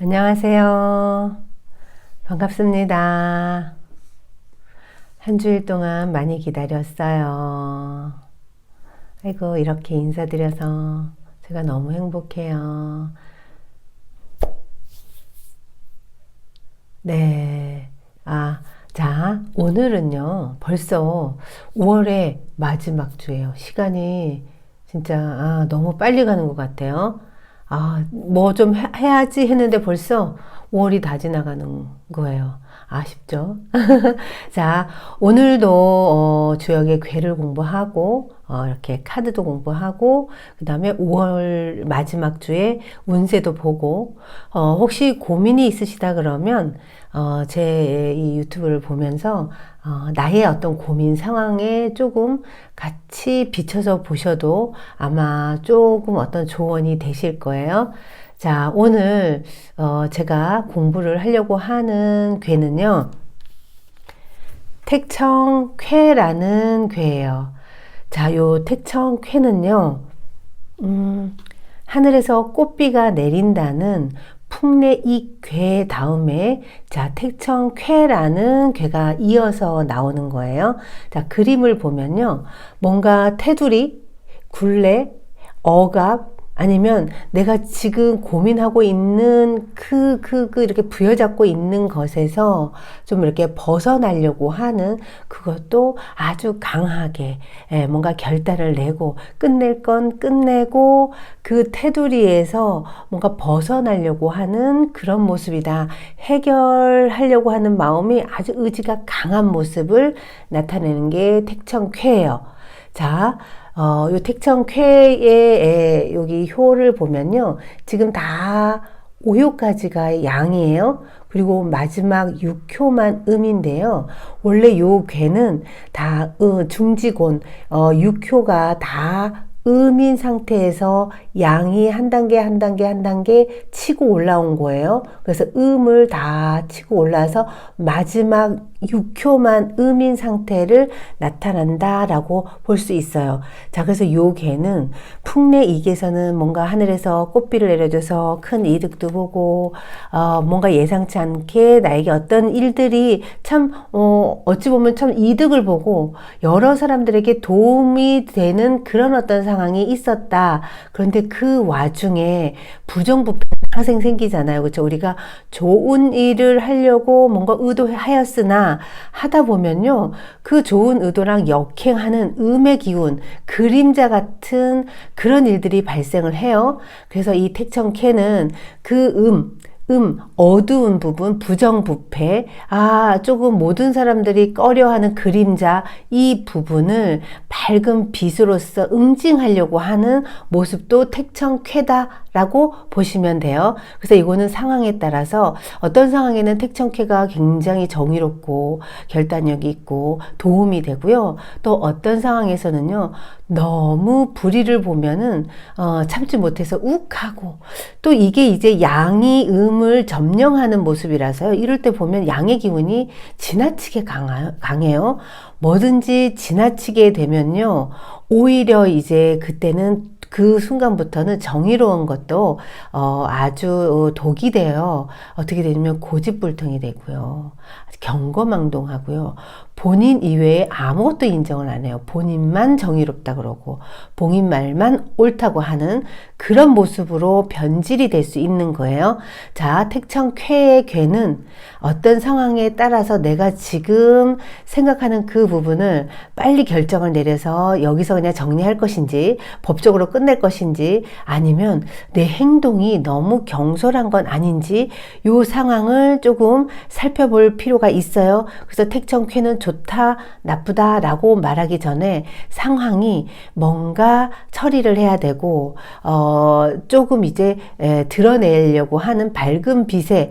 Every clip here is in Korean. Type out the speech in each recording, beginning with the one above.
안녕하세요. 반갑습니다. 한 주일 동안 많이 기다렸어요. 아이고, 이렇게 인사드려서 제가 너무 행복해요. 네. 자, 오늘은요, 벌써 5월의 마지막 주예요. 시간이 진짜, 너무 빨리 가는 것 같아요. 뭐 좀 해야지 했는데 벌써 5월이 다 지나가는 거예요. 아쉽죠? 자, 오늘도 주역의 괴를 공부하고 이렇게 카드도 공부하고 그 다음에 5월 마지막 주에 운세도 보고 혹시 고민이 있으시다 그러면 제 이 유튜브를 보면서 나의 어떤 고민 상황에 조금 같이 비춰서 보셔도 아마 조금 어떤 조언이 되실 거예요. 자, 오늘 제가 공부를 하려고 하는 괴는요, 택청쾌라는 괴예요. 자, 요 택청쾌는요, 하늘에서 꽃비가 내린다는 풍래익괴 다음에 자, 택청쾌라는 괴가 이어서 나오는 거예요. 자, 그림을 보면요, 뭔가 테두리, 굴레, 억압, 아니면 내가 지금 고민하고 있는 이렇게 부여잡고 있는 것에서 좀 이렇게 벗어나려고 하는 그것도 아주 강하게, 뭔가 결단을 내고 끝낼 건 끝내고 그 테두리에서 뭔가 벗어나려고 하는 그런 모습이다. 해결하려고 하는 마음이 아주 의지가 강한 모습을 나타내는 게 택청쾌예요. 자, 요 택청쾌의 여기 효를 보면요. 지금 다 5효까지가 양이에요. 그리고 마지막 6효만 음인데요. 원래 요 괴는 다 중지곤 6효가 다 음인 상태에서 양이 한 단계 한 단계 한 단계 치고 올라온 거예요. 그래서 음을 다 치고 올라서 마지막 6효만 음인 상태를 나타난다라고 볼 수 있어요. 자, 그래서 요 개는 풍래이계에서는 뭔가 하늘에서 꽃비를 내려줘서 큰 이득도 보고 뭔가 예상치 않게 나에게 어떤 일들이 참 어찌 보면 참 이득을 보고 여러 사람들에게 도움이 되는 그런 어떤 상황이 있었다. 그런데 그 와중에 부정부패 항상 생기잖아요. 그렇죠? 우리가 좋은 일을 하려고 뭔가 의도하였으나 하다 보면요. 그 좋은 의도랑 역행하는 음의 기운, 그림자 같은 그런 일들이 발생을 해요. 그래서 이 택청캐는 그 어두운 부분, 부정부패, 조금 모든 사람들이 꺼려하는 그림자, 이 부분을 밝은 빛으로서 응징하려고 하는 모습도 택청쾌다라고 보시면 돼요. 그래서 이거는 상황에 따라서 어떤 상황에는 택청쾌가 굉장히 정의롭고 결단력이 있고 도움이 되고요. 또 어떤 상황에서는요, 너무 불의를 보면은 참지 못해서 욱하고 또 이게 이제 양이 음을 점령하는 모습이라서요. 이럴 때 보면 양의 기운이 지나치게 강해요. 뭐든지 지나치게 되면요. 오히려 이제 그때는 그 순간부터는 정의로운 것도 아주 독이 돼요. 어떻게 되냐면 고집불통이 되고요. 경거망동하고요. 본인 이외에 아무것도 인정을 안 해요. 본인만 정의롭다 그러고 본인 말만 옳다고 하는 그런 모습으로 변질이 될 수 있는 거예요. 자, 택청쾌의 괴는 어떤 상황에 따라서 내가 지금 생각하는 그 부분을 빨리 결정을 내려서 여기서 그냥 정리할 것인지 법적으로 끝낼 것인지 아니면 내 행동이 너무 경솔한 건 아닌지 이 상황을 조금 살펴볼 필요가 있어요. 그래서 택청쾌는 좋다, 나쁘다 라고 말하기 전에 상황이 뭔가 처리를 해야 되고 조금 이제 드러내려고 하는 밝은 빛에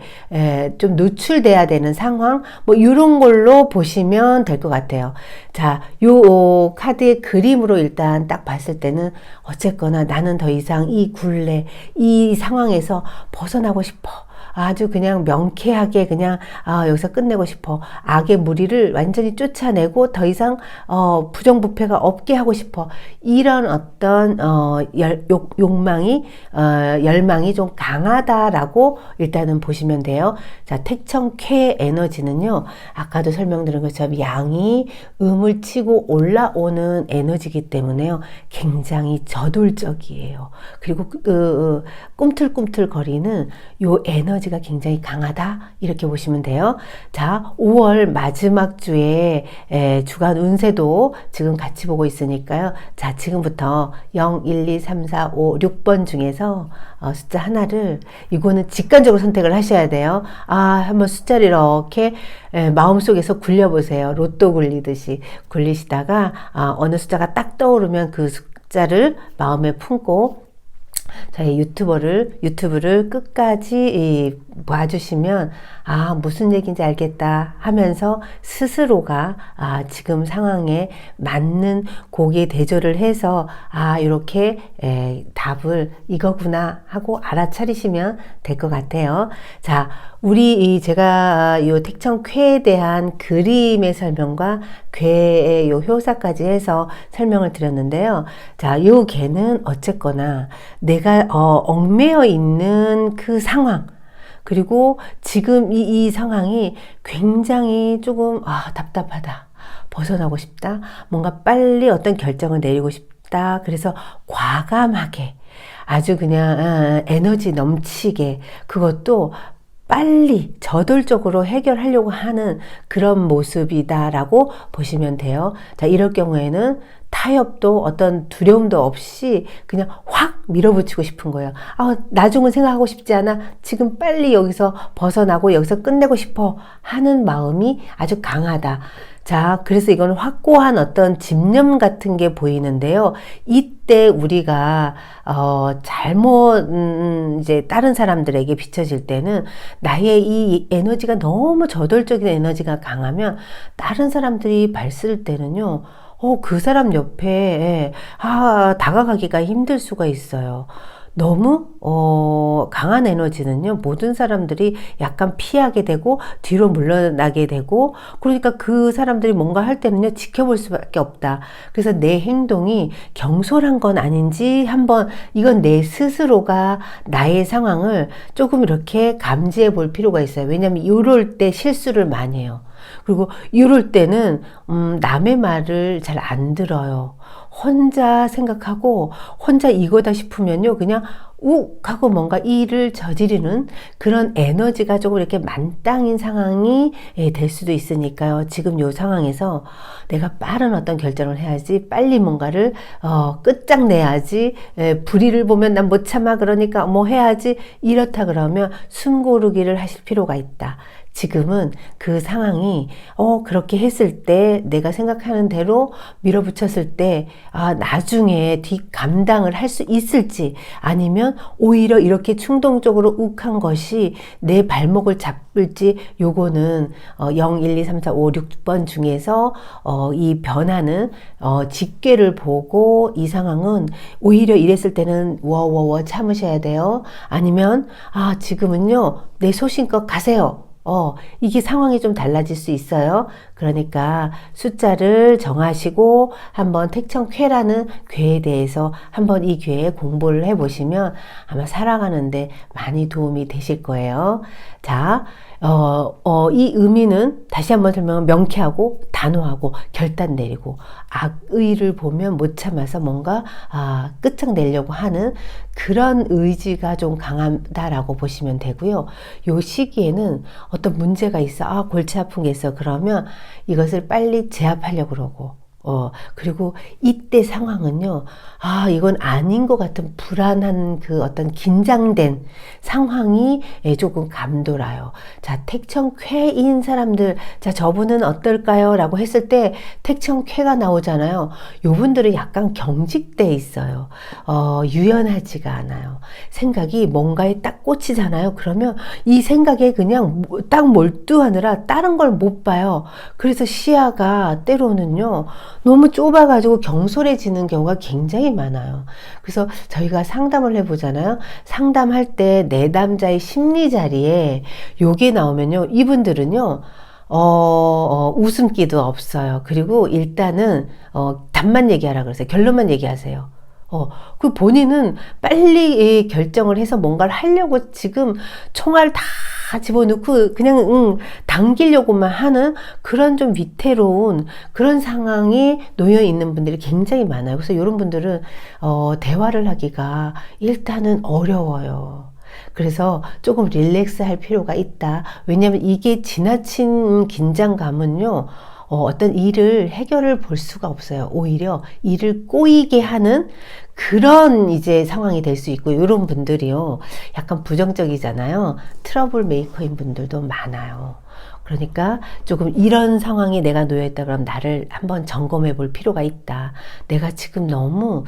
좀 노출돼야 되는 상황 뭐 이런 걸로 보시면 될 것 같아요. 자, 요 카드의 그림으로 일단 딱 봤을 때는 어쨌거나 나는 더 이상 이 굴레, 이 상황에서 벗어나고 싶어. 아주 그냥 명쾌하게 그냥 여기서 끝내고 싶어. 악의 무리를 완전히 쫓아내고 더 이상 부정부패가 없게 하고 싶어. 이런 어떤 욕망이 열망이 좀 강하다라고 일단은 보시면 돼요. 자, 택청쾌 에너지는요, 아까도 설명드린 것처럼 양이 음을 치고 올라오는 에너지이기 때문에요, 굉장히 저돌적이에요. 그리고 꿈틀꿈틀 거리는 요 에너지가 굉장히 강하다, 이렇게 보시면 돼요. 자, 5월 마지막 주에 주간 운세도 지금 같이 보고 있으니까요. 자, 지금부터 0, 1, 2, 3, 4, 5, 6번 중에서 숫자 하나를, 이거는 직관적으로 선택을 하셔야 돼요. 한번 숫자를 이렇게 마음속에서 굴려보세요. 로또 굴리듯이 굴리시다가 어느 숫자가 딱 떠오르면 그 숫자를 마음에 품고, 저희 유튜브를 끝까지 봐주시면 무슨 얘기인지 알겠다 하면서 스스로가 지금 상황에 맞는 곡에 대조를 해서 이렇게 답을 이거구나 하고 알아차리시면 될 것 같아요. 자, 제가 요 택청쾌에 대한 그림의 설명과 괴의 요 효사까지 해서 설명을 드렸는데요. 자, 요 괴는 어쨌거나 내가 얽매여 있는 그 상황, 그리고 지금 이 상황이 굉장히 조금 답답하다, 벗어나고 싶다, 뭔가 빨리 어떤 결정을 내리고 싶다, 그래서 과감하게 아주 그냥 에너지 넘치게, 그것도 빨리 저돌적으로 해결하려고 하는 그런 모습이다라고 보시면 돼요. 자, 이럴 경우에는 타협도 어떤 두려움도 없이 그냥 확 밀어붙이고 싶은 거예요. 나중은 생각하고 싶지 않아. 지금 빨리 여기서 벗어나고 여기서 끝내고 싶어 하는 마음이 아주 강하다. 자, 그래서 이건 확고한 어떤 집념 같은 게 보이는데요. 이때 우리가 잘못 이제 다른 사람들에게 비춰질 때는, 나의 이 에너지가 너무 저돌적인 에너지가 강하면 다른 사람들이 봤을 때는요, 그 사람 옆에 다가가기가 힘들 수가 있어요. 너무 강한 에너지는요, 모든 사람들이 약간 피하게 되고 뒤로 물러나게 되고, 그러니까 그 사람들이 뭔가 할 때는요, 지켜볼 수밖에 없다. 그래서 내 행동이 경솔한 건 아닌지 한번, 이건 내 스스로가 나의 상황을 조금 이렇게 감지해 볼 필요가 있어요. 왜냐하면 이럴 때 실수를 많이 해요. 그리고 이럴 때는 남의 말을 잘 안 들어요. 혼자 생각하고 혼자 이거다 싶으면요, 그냥 욱 하고 뭔가 일을 저지르는 그런 에너지가 조금 이렇게 만땅인 상황이 될 수도 있으니까요. 지금 이 상황에서 내가 빠른 어떤 결정을 해야지, 빨리 뭔가를 끝장내야지, 불의를 보면 난 못 참아, 그러니까 뭐 해야지, 이렇다 그러면 숨 고르기를 하실 필요가 있다. 지금은 그 상황이 그렇게 했을 때, 내가 생각하는 대로 밀어붙였을 때 나중에 감당을 할 수 있을지, 아니면 오히려 이렇게 충동적으로 욱한 것이 내 발목을 잡을지, 요거는 0, 1, 2, 3, 4, 5, 6번 중에서 이 변화는 직계를 보고, 이 상황은 오히려 이랬을 때는 워워워 참으셔야 돼요. 아니면 지금은요, 내 소신껏 가세요. 이게 상황이 좀 달라질 수 있어요. 그러니까 숫자를 정하시고 한번 택청쾌라는 괴에 대해서 한번 이 괴에 공부를 해보시면 아마 살아가는데 많이 도움이 되실 거예요. 자, 이 의미는 다시 한번 설명하면 명쾌하고 단호하고 결단 내리고, 악의를 보면 못 참아서 뭔가 끝장내려고 하는 그런 의지가 좀 강하다라고 보시면 되고요. 요 시기에는 어떤 문제가 있어, 골치 아픈 게 있어, 그러면 이것을 빨리 제압하려고 그러고, 그리고 이때 상황은요, 이건 아닌 것 같은 불안한 그 어떤 긴장된 상황이 조금 감돌아요. 자, 택청쾌인 사람들, 자, 저분은 어떨까요? 라고 했을 때 택청쾌가 나오잖아요. 요분들은 약간 경직돼 있어요. 유연하지가 않아요. 생각이 뭔가에 딱 꽂히잖아요. 그러면 이 생각에 그냥 딱 몰두하느라 다른 걸 못 봐요. 그래서 시야가 때로는요, 너무 좁아가지고 경솔해지는 경우가 굉장히 많아요. 그래서 저희가 상담을 해보잖아요. 상담할 때 내담자의 심리 자리에 요게 나오면요, 이분들은요, 웃음기도 없어요. 그리고 일단은, 답만 얘기하라 그러세요. 결론만 얘기하세요. 그 본인은 빨리 결정을 해서 뭔가를 하려고 지금 총알 다 집어넣고 그냥 당기려고만 하는 그런 좀 위태로운 그런 상황에 놓여 있는 분들이 굉장히 많아요. 그래서 이런 분들은 대화를 하기가 일단은 어려워요. 그래서 조금 릴렉스 할 필요가 있다. 왜냐하면 이게 지나친 긴장감은요, 어떤 일을 해결을 볼 수가 없어요. 오히려 일을 꼬이게 하는 그런 이제 상황이 될 수 있고, 이런 분들이요, 약간 부정적이잖아요. 트러블 메이커인 분들도 많아요. 그러니까 조금 이런 상황에 내가 놓여있다 그러면 나를 한번 점검해 볼 필요가 있다. 내가 지금 너무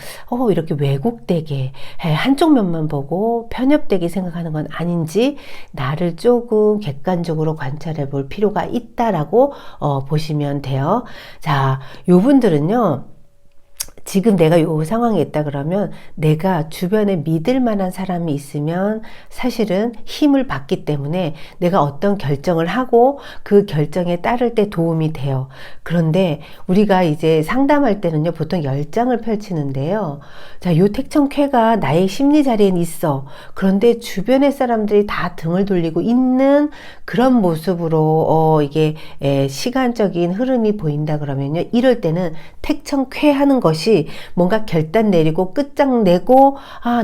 이렇게 왜곡되게 한쪽 면만 보고 편협되게 생각하는 건 아닌지 나를 조금 객관적으로 관찰해 볼 필요가 있다라고 보시면 돼요. 자, 요 분들은요, 지금 내가 요 상황에 있다 그러면 내가 주변에 믿을 만한 사람이 있으면 사실은 힘을 받기 때문에 내가 어떤 결정을 하고 그 결정에 따를 때 도움이 돼요. 그런데 우리가 이제 상담할 때는요, 보통 10장을 펼치는데요. 자, 요 택천쾌가 나의 심리 자리엔 있어. 그런데 주변의 사람들이 다 등을 돌리고 있는 그런 모습으로 이게 시간적인 흐름이 보인다 그러면요, 이럴 때는 택천쾌 하는 것이 뭔가 결단 내리고 끝장내고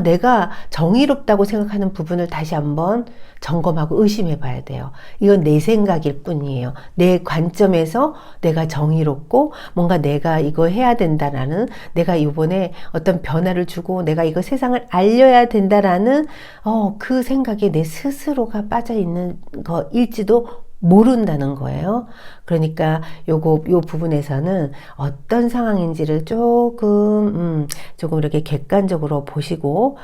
내가 정의롭다고 생각하는 부분을 다시 한번 점검하고 의심해 봐야 돼요. 이건 내 생각일 뿐이에요. 내 관점에서 내가 정의롭고 뭔가 내가 이거 해야 된다라는, 내가 이번에 어떤 변화를 주고 내가 이거 세상을 알려야 된다라는 그 생각에 내 스스로가 빠져 있는 거일지도 모른다는 거예요. 그러니까 요 부분에서는 어떤 상황인지를 조금 이렇게 객관적으로 보시고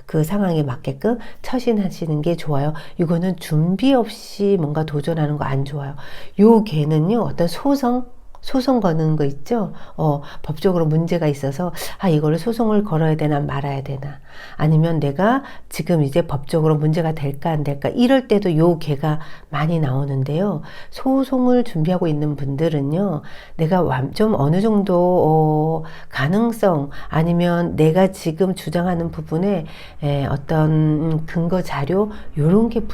그 상황에 맞게끔 처신하시는 게 좋아요. 이거는 준비 없이 뭔가 도전하는 거 안 좋아요. 요 개는요, 어떤 소송 거는 거 있죠? 법적으로 문제가 있어서, 이거를 소송을 걸어야 되나 말아야 되나. 아니면 내가 지금 이제 법적으로 문제가 될까 안 될까. 이럴 때도 요 개가 많이 나오는데요. 소송을 준비하고 있는 분들은요, 내가 좀 어느 정도, 가능성, 아니면 내가 지금 주장하는 부분에 어떤 근거 자료, 요런 게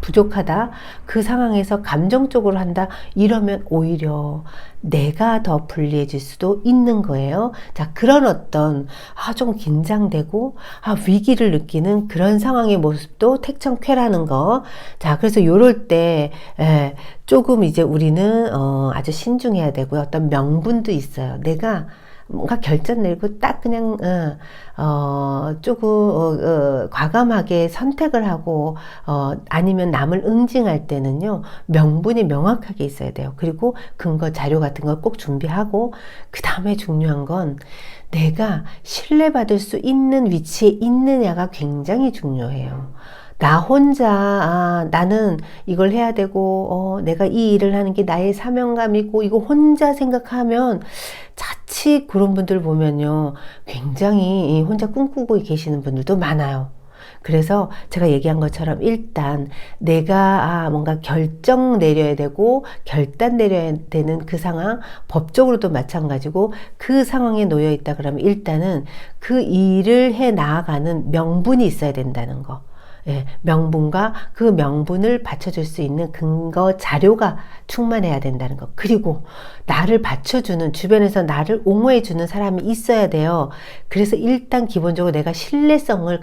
부족하다. 그 상황에서 감정적으로 한다. 이러면 오히려 내가 더 불리해질 수도 있는 거예요. 자, 그런 어떤 좀 긴장되고 위기를 느끼는 그런 상황의 모습도 택천쾌라는 거. 자, 그래서 요럴 때 조금 이제 우리는 아주 신중해야 되고요. 어떤 명분도 있어요. 내가 뭔가 결정 내리고 딱 그냥 조금 과감하게 선택을 하고 아니면 남을 응징할 때는요, 명분이 명확하게 있어야 돼요. 그리고 근거 자료 같은 거 꼭 준비하고, 그 다음에 중요한 건 내가 신뢰받을 수 있는 위치에 있느냐가 굉장히 중요해요. 나 혼자 나는 이걸 해야 되고 내가 이 일을 하는 게 나의 사명감이고 이거 혼자 생각하면, 자칫 그런 분들 보면요, 굉장히 혼자 꿈꾸고 계시는 분들도 많아요. 그래서 제가 얘기한 것처럼 일단 내가 뭔가 결정 내려야 되고 결단 내려야 되는 그 상황, 법적으로도 마찬가지고 그 상황에 놓여 있다 그러면 일단은 그 일을 해 나아가는 명분이 있어야 된다는 거. 명분과 그 명분을 받쳐줄 수 있는 근거 자료가 충만해야 된다는 것. 그리고 나를 받쳐주는, 주변에서 나를 옹호해주는 사람이 있어야 돼요. 그래서 일단 기본적으로 내가 신뢰감을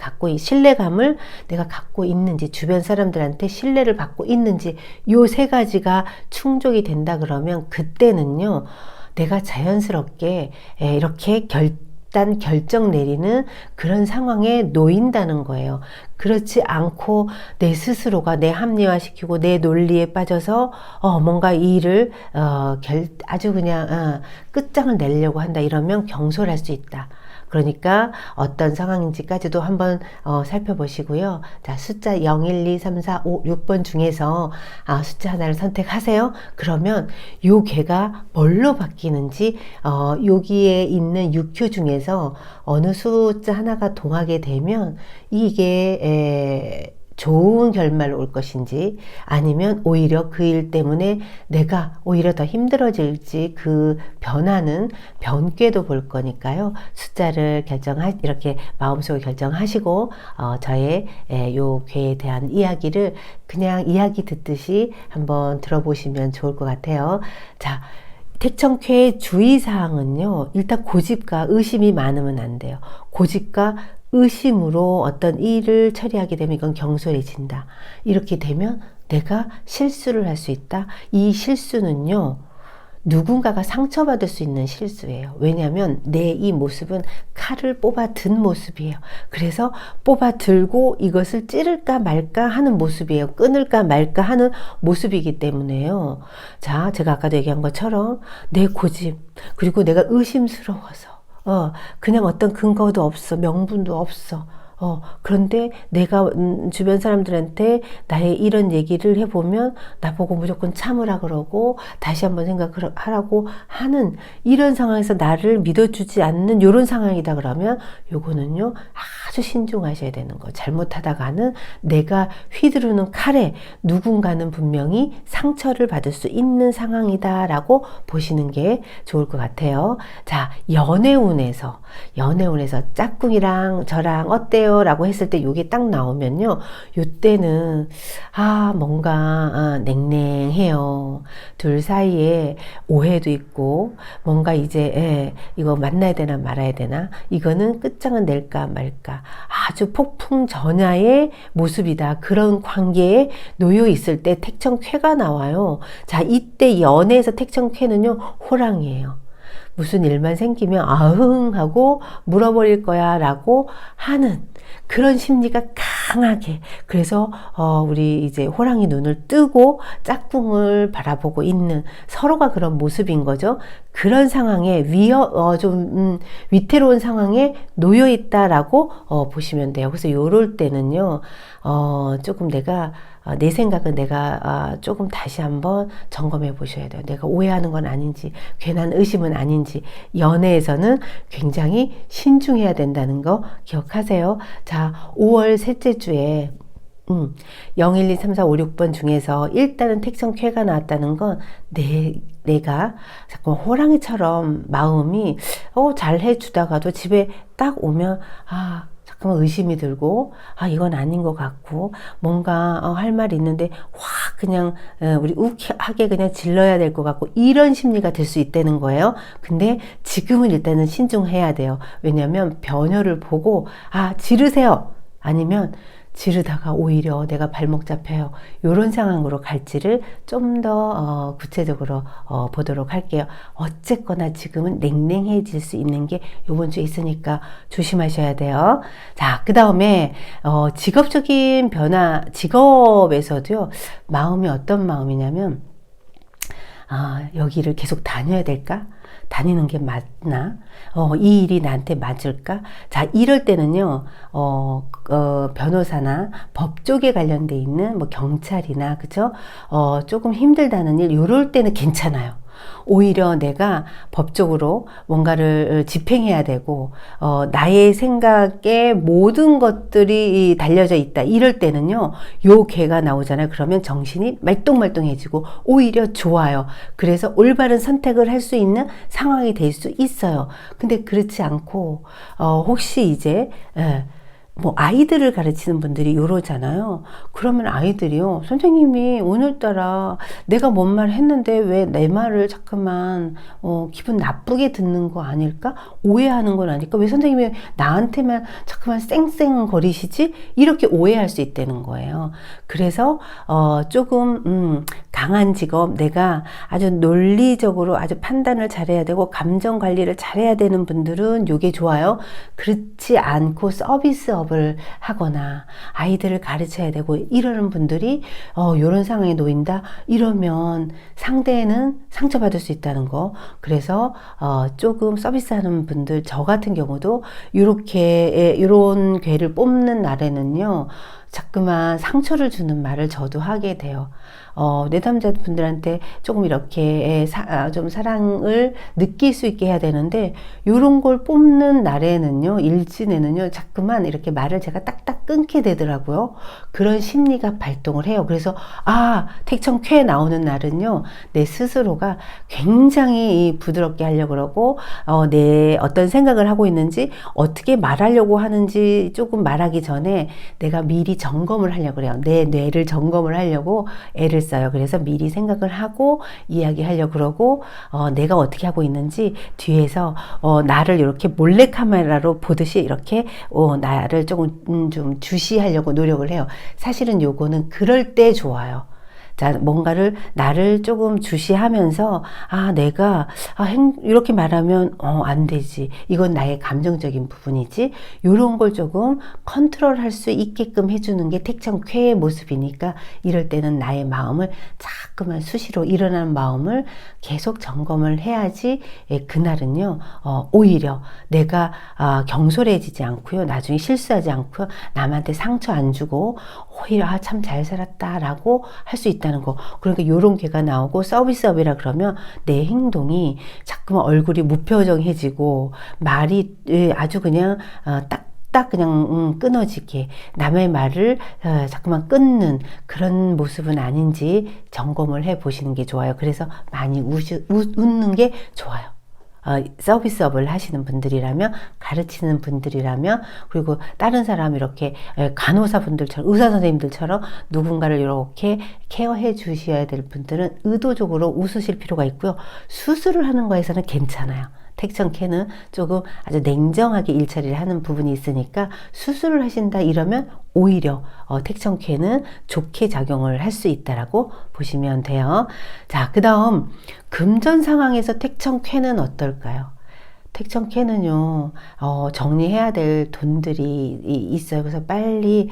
내가 갖고 있는지, 주변 사람들한테 신뢰를 받고 있는지, 요 세 가지가 충족이 된다 그러면 그때는요, 내가 자연스럽게 이렇게 결정 내리는 그런 상황에 놓인다는 거예요. 그렇지 않고 내 스스로가 내 합리화시키고 내 논리에 빠져서 뭔가 이 일을 아주 그냥 끝장을 내려고 한다. 이러면 경솔할 수 있다. 그러니까 어떤 상황인지까지도 한번 살펴보시고요. 자, 숫자 0, 1, 2, 3, 4, 5, 6번 중에서 숫자 하나를 선택하세요. 그러면 요 개가 뭘로 바뀌는지 여기에 있는 6큐 중에서 어느 숫자 하나가 동하게 되면 이게 좋은 결말 올 것인지 아니면 오히려 그 일 때문에 내가 오히려 더 힘들어질지 그 변화는 변께도 볼 거니까요. 숫자를 이렇게 마음속에 결정하시고 저의 요 괴에 대한 이야기를 그냥 이야기 듣듯이 한번 들어보시면 좋을 것 같아요. 자, 택청쾌의 주의사항은요. 일단 고집과 의심이 많으면 안 돼요. 고집과 의심으로 어떤 일을 처리하게 되면 이건 경솔해진다. 이렇게 되면 내가 실수를 할 수 있다. 이 실수는요. 누군가가 상처받을 수 있는 실수예요. 왜냐하면 내 이 모습은 칼을 뽑아 든 모습이에요. 그래서 뽑아 들고 이것을 찌를까 말까 하는 모습이에요. 끊을까 말까 하는 모습이기 때문에요. 자, 제가 아까도 얘기한 것처럼 내 고집, 그리고 내가 의심스러워서 그냥 어떤 근거도 없어. 명분도 없어. 그런데 내가 주변 사람들한테 나의 이런 얘기를 해보면 나보고 무조건 참으라 그러고 다시 한번 생각하라고 하는 이런 상황에서 나를 믿어주지 않는 이런 상황이다 그러면 요거는요 아주 신중하셔야 되는 거. 잘못하다가는 내가 휘두르는 칼에 누군가는 분명히 상처를 받을 수 있는 상황이다 라고 보시는 게 좋을 것 같아요. 자, 연애운에서 짝꿍이랑 저랑 어때요? 라고 했을 때 요게 딱 나오면요. 요때는 뭔가 냉랭해요. 둘 사이에 오해도 있고 뭔가 이제 이거 만나야 되나 말아야 되나 이거는 끝장은 낼까 말까 아주 폭풍전야의 모습이다. 그런 관계에 놓여 있을 때 택청쾌가 나와요. 자, 이때 연애에서 택청쾌는요 호랑이에요. 무슨 일만 생기면 아흥 하고 물어버릴 거야 라고 하는 그런 심리가 강하게. 그래서 우리 이제 호랑이 눈을 뜨고 짝꿍을 바라보고 있는 서로가 그런 모습인 거죠. 그런 상황에 좀 위태로운 상황에 놓여 있다라고 보시면 돼요. 그래서 요럴 때는요 조금 내 생각은 내가 조금 다시 한번 점검해 보셔야 돼요. 내가 오해하는 건 아닌지, 괜한 의심은 아닌지, 연애에서는 굉장히 신중해야 된다는 거 기억하세요. 자, 5월 셋째 주에 0, 1, 2, 3, 4, 5, 6번 중에서 일단은 택청쾌가 나왔다는 건 내가 자꾸 호랑이처럼 마음이 잘 해주다가도 집에 딱 오면 잠깐만 의심이 들고 이건 아닌 것 같고 뭔가 할 말이 있는데 확 그냥 우리 욱하게 그냥 질러야 될 것 같고 이런 심리가 들 수 있다는 거예요. 근데 지금은 일단은 신중해야 돼요. 왜냐하면 변효를 보고 지르세요. 아니면 지르다가 오히려 내가 발목 잡혀요. 이런 상황으로 갈지를 좀 더 구체적으로 보도록 할게요. 어쨌거나 지금은 냉랭해질 수 있는 게 이번 주에 있으니까 조심하셔야 돼요. 자, 그 다음에 직업적인 변화, 직업에서도요. 마음이 어떤 마음이냐면 여기를 계속 다녀야 될까? 다니는 게 맞나? 이 일이 나한테 맞을까? 자, 이럴 때는요, 변호사나 법 쪽에 관련돼 있는 뭐 경찰이나, 그죠? 조금 힘들다는 일, 요럴 때는 괜찮아요. 오히려 내가 법적으로 뭔가를 집행해야 되고 나의 생각에 모든 것들이 달려져 있다. 이럴 때는요. 요 개가 나오잖아요. 그러면 정신이 말똥말똥해지고 오히려 좋아요. 그래서 올바른 선택을 할 수 있는 상황이 될 수 있어요. 근데 그렇지 않고 혹시 이제 뭐 아이들을 가르치는 분들이 요러잖아요. 그러면 아이들이요. 선생님이 오늘따라 내가 뭔 말 했는데 왜 내 말을 잠깐만 기분 나쁘게 듣는 거 아닐까? 오해하는 건 아닐까? 왜 선생님이 나한테만 잠깐만 쌩쌩거리시지? 이렇게 오해할 수 있다는 거예요. 그래서 조금 강한 직업, 내가 아주 논리적으로 아주 판단을 잘해야 되고 감정 관리를 잘해야 되는 분들은 요게 좋아요. 그렇지 않고 서비스업 수업을 하거나 아이들을 가르쳐야 되고 이러는 분들이 이런 상황에 놓인다 이러면 상대는 상처받을 수 있다는 거. 그래서 조금 서비스하는 분들, 저 같은 경우도 이런 괴를 뽑는 날에는요, 자꾸만 상처를 주는 말을 저도 하게 돼요. 내담자 분들한테 조금 이렇게 좀 사랑을 느낄 수 있게 해야 되는데, 요런 걸 뽑는 날에는요, 일진에는요, 자꾸만 이렇게 말을 제가 딱딱 끊게 되더라고요. 그런 심리가 발동을 해요. 그래서, 택청 쾌 나오는 날은요, 내 스스로가 굉장히 부드럽게 하려고 그러고, 내 어떤 생각을 하고 있는지, 어떻게 말하려고 하는지 조금 말하기 전에 내가 미리 점검을 하려고 그래요. 내 뇌를 점검을 하려고 애를 써요. 그래서 미리 생각을 하고 이야기하려고 그러고, 내가 어떻게 하고 있는지 뒤에서 나를 이렇게 몰래카메라로 보듯이 이렇게 나를 조금 좀 주시하려고 노력을 해요. 사실은 요거는 그럴 때 좋아요. 자, 뭔가를, 나를 조금 주시하면서, 내가, 이렇게 말하면, 안 되지. 이건 나의 감정적인 부분이지. 요런 걸 조금 컨트롤 할 수 있게끔 해주는 게 택청쾌의 모습이니까, 이럴 때는 나의 마음을 자꾸만 수시로 일어나는 마음을 계속 점검을 해야지, 그날은요, 오히려 내가, 경솔해지지 않고요. 나중에 실수하지 않고요. 남한테 상처 안 주고, 오히려, 참 잘 살았다라고 할 수 있다. 거. 그러니까 요런 괴가 나오고 서비스업이라 그러면 내 행동이 자꾸만 얼굴이 무표정해지고 말이 아주 그냥 딱 그냥 끊어지게 남의 말을 자꾸만 끊는 그런 모습은 아닌지 점검을 해 보시는 게 좋아요. 그래서 많이 웃는 게 좋아요. 서비스업을 하시는 분들이라면, 가르치는 분들이라면, 그리고 다른 사람 이렇게 간호사 분들처럼, 의사 선생님들처럼 누군가를 이렇게 케어해 주셔야 될 분들은 의도적으로 웃으실 필요가 있고요. 수술을 하는 거에서는 괜찮아요. 택청캐는 조금 아주 냉정하게 일처리를 하는 부분이 있으니까 수술을 하신다 이러면 오히려 택청캐는 좋게 작용을 할 수 있다라고 보시면 돼요. 자, 그 다음 금전 상황에서 택청캐는 어떨까요? 택청캐는요, 정리해야 될 돈들이 있어요. 그래서 빨리,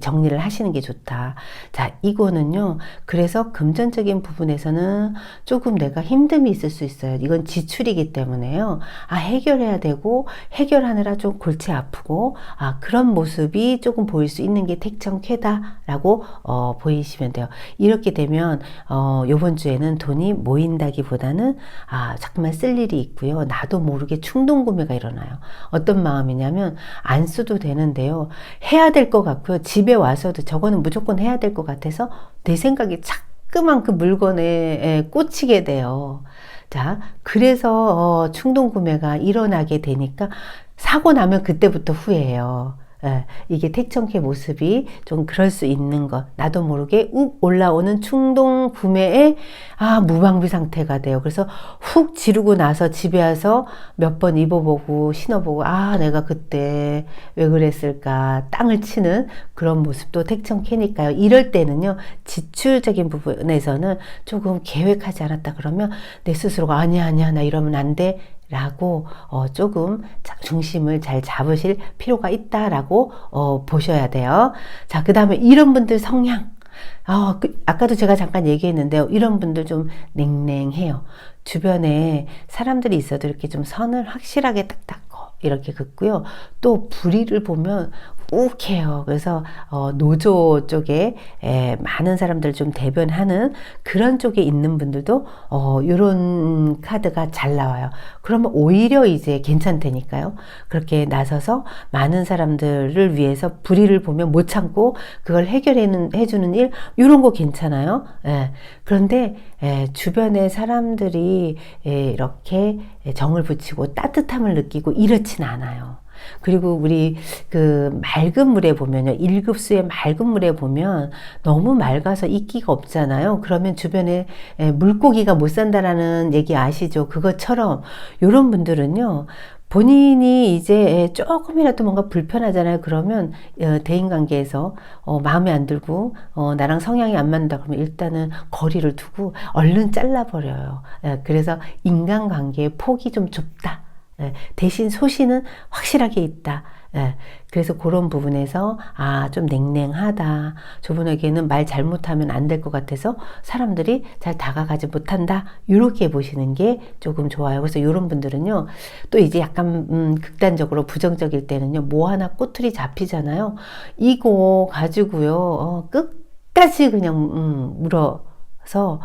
정리를 하시는 게 좋다. 자, 이거는요, 그래서 금전적인 부분에서는 조금 내가 힘듦이 있을 수 있어요. 이건 지출이기 때문에요. 해결해야 되고, 해결하느라 좀 골치 아프고, 그런 모습이 조금 보일 수 있는 게 택청캐다라고, 보이시면 돼요. 이렇게 되면, 요번 주에는 돈이 모인다기보다는, 자꾸만 쓸 일이 있고요. 나도 모르게 충동 구매가 일어나요. 어떤 마음이냐면 안 써도 되는데요. 해야 될 것 같고요. 집에 와서도 저거는 무조건 해야 될 것 같아서 내 생각이 자꾸만 그 물건에 꽂히게 돼요. 자, 그래서 충동 구매가 일어나게 되니까 사고 나면 그때부터 후회해요. 이게 택청캐 모습이 좀 그럴 수 있는 것. 나도 모르게 욱 올라오는 충동 구매에 무방비 상태가 돼요. 그래서 훅 지르고 나서 집에 와서 몇 번 입어보고 신어보고 내가 그때 왜 그랬을까 땅을 치는 그런 모습도 택청캐니까요. 이럴 때는요, 지출적인 부분에서는 조금 계획하지 않았다 그러면 내 스스로가 아니야 나 이러면 안 돼 라고 조금 중심을 잘 잡으실 필요가 있다라고 보셔야 돼요. 자, 그 다음에 이런 분들 성향, 아까도 제가 잠깐 얘기했는데요. 이런 분들 좀 냉랭해요. 주변에 사람들이 있어도 이렇게 좀 선을 확실하게 딱딱 이렇게 긋고요. 또 불의를 보면 욱해요. 그래서 노조 쪽에 많은 사람들 좀 대변하는 그런 쪽에 있는 분들도 이런 카드가 잘 나와요. 그러면 오히려 이제 괜찮다니까요. 그렇게 나서서 많은 사람들을 위해서 불의를 보면 못 참고 그걸 해주는 일, 이런 거 괜찮아요. 그런데 주변의 사람들이 이렇게 정을 붙이고 따뜻함을 느끼고 이렇진 않아요. 그리고 우리 그 맑은 물에 보면요, 1급수의 맑은 물에 보면 너무 맑아서 이끼가 없잖아요. 그러면 주변에 물고기가 못 산다라는 얘기 아시죠? 그것처럼 이런 분들은요, 본인이 이제 조금이라도 뭔가 불편하잖아요. 그러면 대인관계에서 마음에 안 들고 나랑 성향이 안 맞는다 그러면 일단은 거리를 두고 얼른 잘라버려요. 그래서 인간관계의 폭이 좀 좁다. 대신 소신은 확실하게 있다. 예, 그래서 그런 부분에서 좀 냉랭하다. 저분에게는 말 잘못하면 안 될 것 같아서 사람들이 잘 다가가지 못한다. 이렇게 보시는 게 조금 좋아요. 그래서 이런 분들은요, 또 이제 약간 극단적으로 부정적일 때는요, 뭐 하나 꼬투리 잡히잖아요. 이거 가지고요, 끝까지 그냥 물어서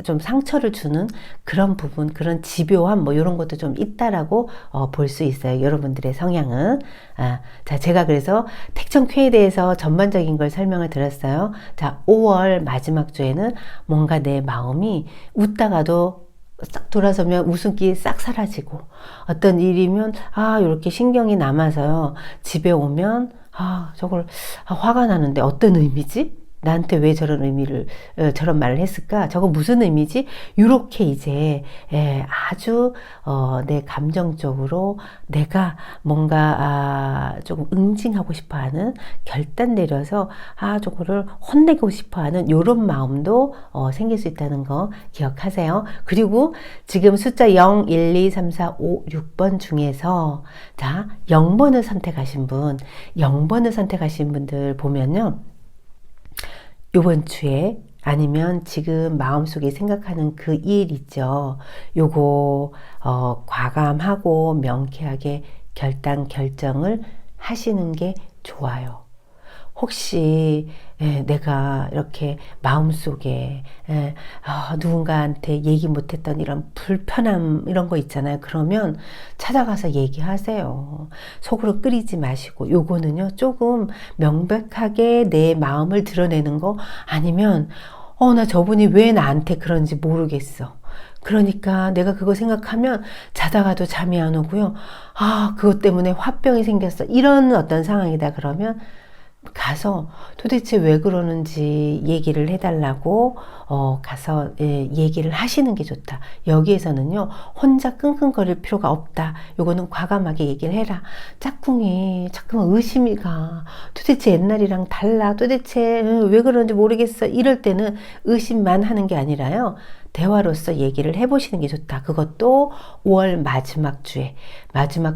좀 상처를 주는 그런 부분, 그런 집요함, 뭐, 이런 것도 좀 있다라고, 볼 수 있어요. 여러분들의 성향은. 자, 제가 그래서 택정쾌에 대해서 전반적인 걸 설명을 드렸어요. 자, 5월 마지막 주에는 뭔가 내 마음이 웃다가도 싹 돌아서면 웃음기 싹 사라지고, 어떤 일이면, 이렇게 신경이 남아서요. 집에 오면, 저걸, 화가 나는데 어떤 의미지? 나한테 왜 저런 의미를, 저런 말을 했을까? 저거 무슨 의미지? 이렇게 이제, 아주, 내 감정적으로 내가 뭔가, 조금 응징하고 싶어 하는, 결단 내려서, 저거를 혼내고 싶어 하는 요런 마음도, 생길 수 있다는 거 기억하세요. 그리고 지금 숫자 0, 1, 2, 3, 4, 5, 6번 중에서, 자, 0번을 선택하신 분, 0번을 선택하신 분들 보면요. 요번 주에 아니면 지금 마음속에 생각하는 그 일 있죠. 요거 과감하고 명쾌하게 결정을 하시는 게 좋아요. 혹시 내가 이렇게 마음속에 누군가한테 얘기 못했던 이런 불편함 이런 거 있잖아요. 그러면 찾아가서 얘기하세요. 속으로 끓이지 마시고 요거는요 조금 명백하게 내 마음을 드러내는 거 아니면 나 저분이 왜 나한테 그런지 모르겠어. 그러니까 내가 그거 생각하면 자다가도 잠이 안 오고요. 그것 때문에 화병이 생겼어. 이런 어떤 상황이다 그러면 가서 도대체 왜 그러는지 얘기를 해달라고 가서 얘기를 하시는 게 좋다. 여기에서는요 혼자 끙끙거릴 필요가 없다. 요거는 과감하게 얘기를 해라. 짝꿍이 자꾸만 의심이 가. 도대체 옛날이랑 달라. 도대체 왜 그러는지 모르겠어. 이럴 때는 의심만 하는 게 아니라요. 대화로서 얘기를 해보시는 게 좋다. 그것도 5월 마지막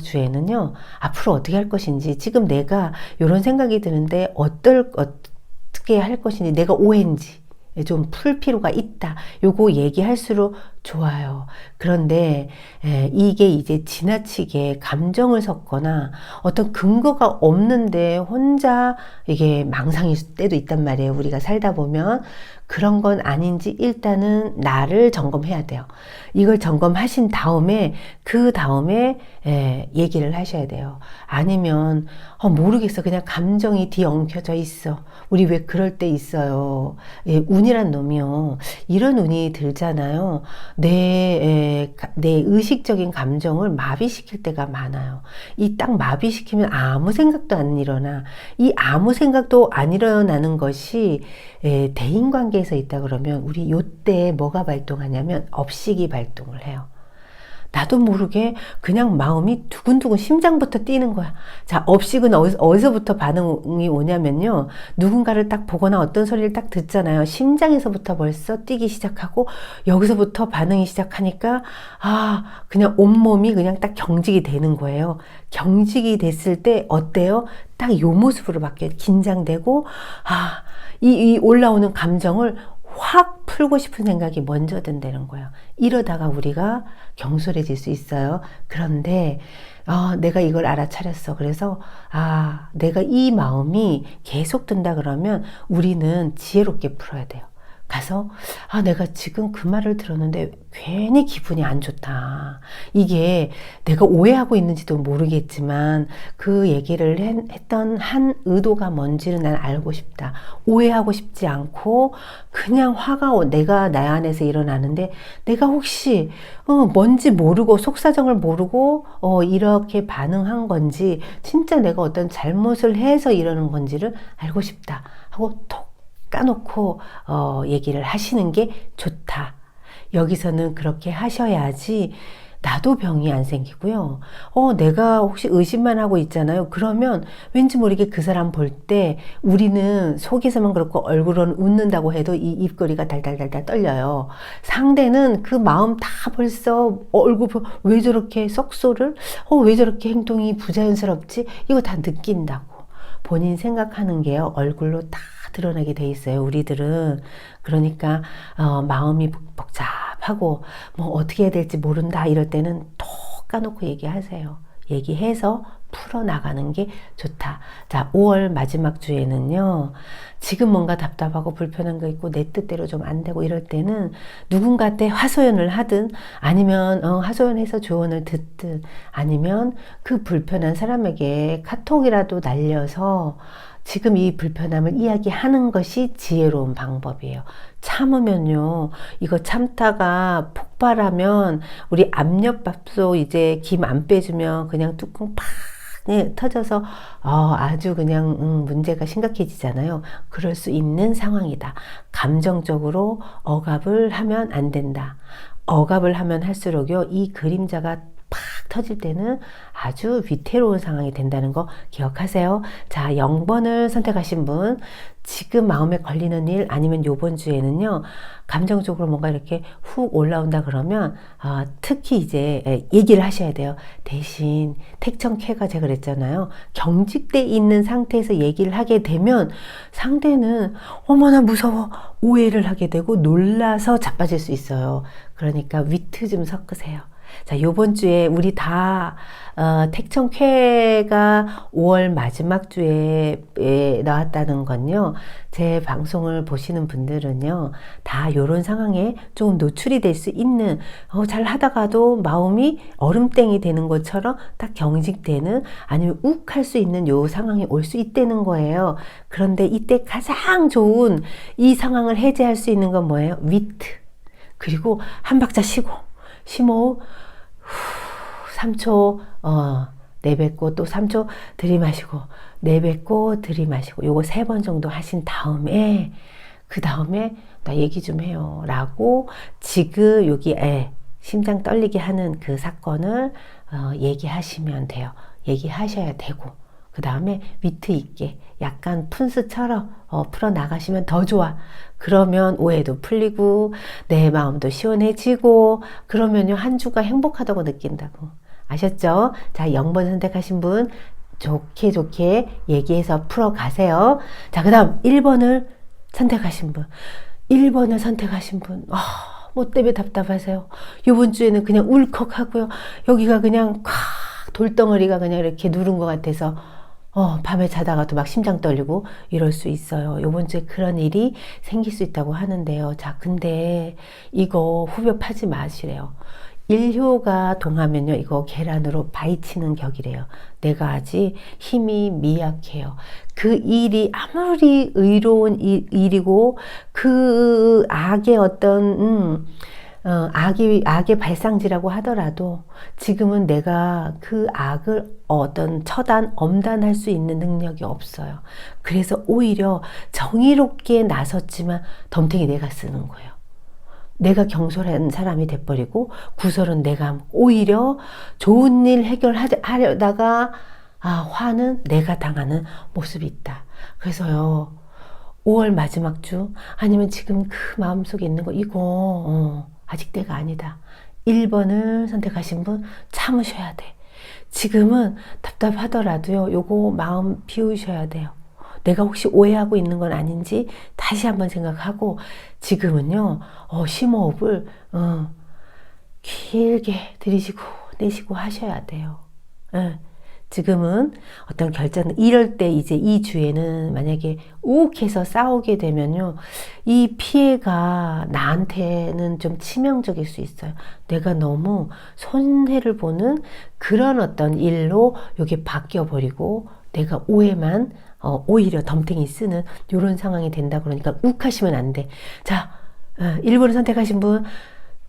주에는요, 앞으로 어떻게 할 것인지, 지금 내가 이런 생각이 드는데, 어떻게 할 것인지, 내가 오해인지, 좀 풀 필요가 있다. 요거 얘기할수록 좋아요. 그런데 이게 이제 지나치게 감정을 섞거나 어떤 근거가 없는데 혼자 이게 망상일 때도 있단 말이에요. 우리가 살다 보면 그런 건 아닌지 일단은 나를 점검해야 돼요. 이걸 점검하신 다음에 그 다음에 얘기를 하셔야 돼요. 아니면 모르겠어. 그냥 감정이 뒤엉켜져 있어. 우리 왜 그럴 때 있어요. 운이란 놈이요. 이런 운이 들잖아요. 내 의식적인 감정을 마비시킬 때가 많아요. 이 딱 마비시키면 아무 생각도 안 일어나. 이 아무 생각도 안 일어나는 것이 대인관계에서 있다 그러면 우리 요때 뭐가 발동하냐면 업식이 발동을 해요. 나도 모르게 그냥 마음이 두근두근 심장부터 뛰는 거야. 자, 업식은 어디서부터 반응이 오냐면요. 누군가를 딱 보거나 어떤 소리를 딱 듣잖아요. 심장에서부터 벌써 뛰기 시작하고 여기서부터 반응이 시작하니까 그냥 온몸이 그냥 딱 경직이 되는 거예요. 경직이 됐을 때 어때요? 딱 요 모습으로 바뀌어요. 긴장되고 이 올라오는 감정을 확 풀고 싶은 생각이 먼저 든다는 거예요. 이러다가 우리가 경솔해질 수 있어요. 그런데 내가 이걸 알아차렸어. 그래서 내가 이 마음이 계속 든다 그러면 우리는 지혜롭게 풀어야 돼요. 가서 내가 지금 그 말을 들었는데 괜히 기분이 안 좋다. 이게 내가 오해하고 있는지도 모르겠지만 그 얘기를 했던 한 의도가 뭔지는 난 알고 싶다. 오해하고 싶지 않고 그냥 화가 내가 나 안에서 일어나는데 내가 혹시 뭔지 모르고 속사정을 모르고 이렇게 반응한 건지 진짜 내가 어떤 잘못을 해서 이러는 건지를 알고 싶다 하고 톡 까놓고 얘기를 하시는 게 좋다. 여기서는 그렇게 하셔야지 나도 병이 안 생기고요. 내가 혹시 의심만 하고 있잖아요. 그러면 왠지 모르게 그 사람 볼 때 우리는 속에서만 그렇고 얼굴은 웃는다고 해도 이 입꼬리가 달달달달 떨려요. 상대는 그 마음 다 벌써 얼굴 왜 저렇게 썩소를? 왜 저렇게 행동이 부자연스럽지? 이거 다 느낀다고. 본인 생각하는 게요, 얼굴로 다 드러나게 돼 있어요, 우리들은. 그러니까 마음이 복잡하고 뭐 어떻게 해야 될지 모른다 이럴 때는 톡 까놓고 얘기하세요. 얘기해서 풀어나가는 게 좋다. 자, 5월 마지막 주에는요, 지금 뭔가 답답하고 불편한 거 있고 내 뜻대로 좀 안 되고 이럴 때는 누군가한테 하소연을 하든 아니면 하소연해서 조언을 듣든 아니면 그 불편한 사람에게 카톡이라도 날려서 지금 이 불편함을 이야기하는 것이 지혜로운 방법이에요. 참으면요, 이거 참다가 폭발하면 우리 압력밥솥 이제 김 안 빼주면 그냥 뚜껑 팍 터져서 아주 그냥 문제가 심각해지잖아요. 그럴 수 있는 상황이다. 감정적으로 억압을 하면 안 된다. 억압을 하면 할수록요, 이 그림자가 팍 터질 때는 아주 위태로운 상황이 된다는 거 기억하세요. 자, 0번을 선택하신 분, 지금 마음에 걸리는 일 아니면 요번 주에는요, 감정적으로 뭔가 이렇게 훅 올라온다 그러면 특히 이제 얘기를 하셔야 돼요. 대신 택정캐가 제가 그랬잖아요. 경직돼 있는 상태에서 얘기를 하게 되면 상대는 어머나 무서워 오해를 하게 되고 놀라서 자빠질 수 있어요. 그러니까 위트 좀 섞으세요. 자, 요번 주에 우리 다 택정캐가 5월 마지막 주에 나왔다는 건요, 제 방송을 보시는 분들은요 다 요런 상황에 좀 노출이 될 수 있는, 잘 하다가도 마음이 얼음땡이 되는 것처럼 딱 경직되는, 아니면 욱할 수 있는 요 상황이 올 수 있다는 거예요. 그런데 이때 가장 좋은 이 상황을 해제할 수 있는 건 뭐예요? 위트. 그리고 한 박자 쉬고 심호흡 3초 내뱉고 또 3초 들이마시고 내뱉고 들이마시고, 요거 3번 정도 하신 다음에 그 다음에 나 얘기 좀 해요 라고 지금 여기에 심장 떨리게 하는 그 사건을 얘기하시면 돼요. 얘기하셔야 되고, 그 다음에 위트 있게 약간 푼스처럼 풀어나가시면 더 좋아. 그러면 오해도 풀리고 내 마음도 시원해지고 그러면요, 한 주가 행복하다고 느낀다고. 아셨죠? 자, 0번 선택하신 분 좋게 좋게 얘기해서 풀어가세요. 자, 그 다음 1번을 선택하신 분, 1번을 선택하신 분, 뭐 때문에 답답하세요? 이번 주에는 그냥 울컥하고요, 여기가 그냥 콱 돌덩어리가 그냥 이렇게 누른 것 같아서 밤에 자다가도 막 심장 떨리고 이럴 수 있어요. 요번 주에 그런 일이 생길 수 있다고 하는데요. 자, 근데 이거 후벼 파지 마시래요. 일효가 동하면요, 이거 계란으로 바위치는 격이래요. 내가 아직 힘이 미약해요. 그 일이 아무리 의로운 일이고 그 악의 어떤 악의 발상지라고 하더라도 지금은 내가 그 악을 어떤 엄단할 수 있는 능력이 없어요. 그래서 오히려 정의롭게 나섰지만 덤탱이 내가 쓰는 거예요. 내가 경솔한 사람이 돼버리고 구설은 내가 하고, 오히려 좋은 일 해결하려다가 화는 내가 당하는 모습이 있다. 그래서요, 5월 마지막 주 아니면 지금 그 마음속에 있는 거 이거 아직 때가 아니다. 1번을 선택하신 분 참으셔야 돼. 지금은 답답하더라도요, 요거 마음 비우셔야 돼요. 내가 혹시 오해하고 있는 건 아닌지 다시 한번 생각하고 지금은요, 심호흡을 길게 들이쉬고 내쉬고 하셔야 돼요. 지금은 어떤 결정은 이럴 때 이제 이 주에는 만약에 욱해서 싸우게 되면요, 이 피해가 나한테는 좀 치명적일 수 있어요. 내가 너무 손해를 보는 그런 어떤 일로 이게 바뀌어 버리고 내가 오해만 오히려 덤탱이 쓰는 이런 상황이 된다. 그러니까 욱하시면 안 돼. 자, 1번을 선택하신 분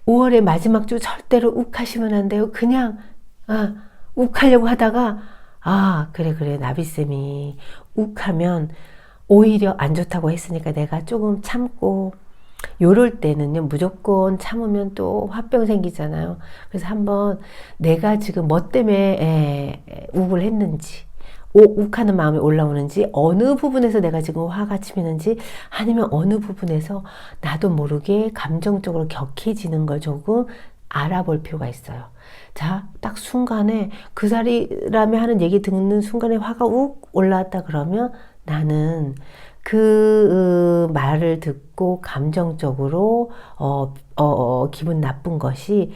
5월의 마지막 주 절대로 욱하시면 안 돼요. 그냥 욱하려고 하다가 그래 나비쌤이 욱하면 오히려 안 좋다고 했으니까 내가 조금 참고 요럴 때는요, 무조건 참으면 또 화병 생기잖아요. 그래서 한번 내가 지금 뭐 때문에 욱을 했는지, 욱하는 마음이 올라오는지, 어느 부분에서 내가 지금 화가 치미는지, 아니면 어느 부분에서 나도 모르게 감정적으로 격해지는 걸 조금 알아볼 필요가 있어요. 자, 딱 순간에 그 사람이 하는 얘기 듣는 순간에 화가 욱 올라왔다 그러면 나는 그 말을 듣고 감정적으로 기분 나쁜 것이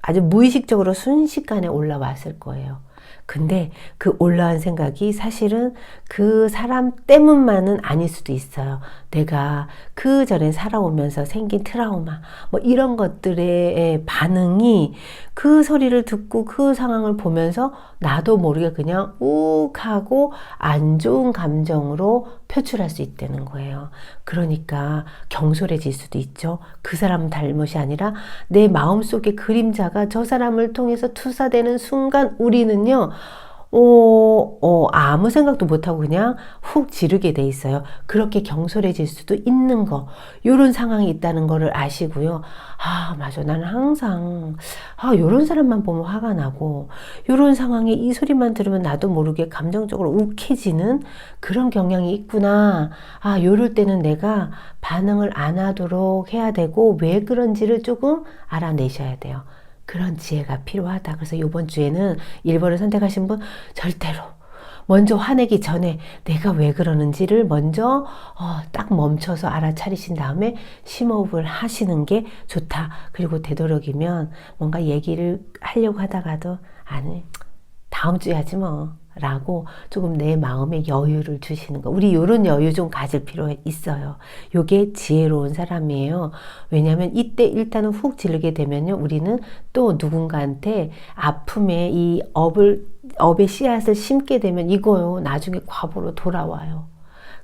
아주 무의식적으로 순식간에 올라왔을 거예요. 근데 그 올라온 생각이 사실은 그 사람 때문만은 아닐 수도 있어요. 내가 그 전에 살아오면서 생긴 트라우마, 뭐 이런 것들의 반응이 그 소리를 듣고 그 상황을 보면서 나도 모르게 그냥 욱 하고 안 좋은 감정으로 표출할 수 있다는 거예요. 그러니까 경솔해질 수도 있죠. 그 사람 잘못이 아니라 내 마음속의 그림자가 저 사람을 통해서 투사되는 순간 우리는요, 아무 생각도 못하고 그냥 훅 지르게 돼 있어요. 그렇게 경솔해질 수도 있는 거, 요런 상황이 있다는 거를 아시고요. 아, 맞아. 나는 항상, 요런 사람만 보면 화가 나고, 요런 상황에 이 소리만 들으면 나도 모르게 감정적으로 욱해지는 그런 경향이 있구나. 요럴 때는 내가 반응을 안 하도록 해야 되고, 왜 그런지를 조금 알아내셔야 돼요. 그런 지혜가 필요하다. 그래서 이번 주에는 1번을 선택하신 분 절대로 먼저 화내기 전에 내가 왜 그러는지를 먼저 딱 멈춰서 알아차리신 다음에 심호흡을 하시는 게 좋다. 그리고 되도록이면 뭔가 얘기를 하려고 하다가도 아니, 다음 주에 하지 뭐 라고 조금 내 마음에 여유를 주시는 거. 우리 요런 여유 좀 가질 필요 있어요. 요게 지혜로운 사람이에요. 왜냐하면 이때 일단은 훅 지르게 되면요, 우리는 또 누군가한테 아픔의 이 업의 씨앗을 심게 되면 이거요, 나중에 과보로 돌아와요.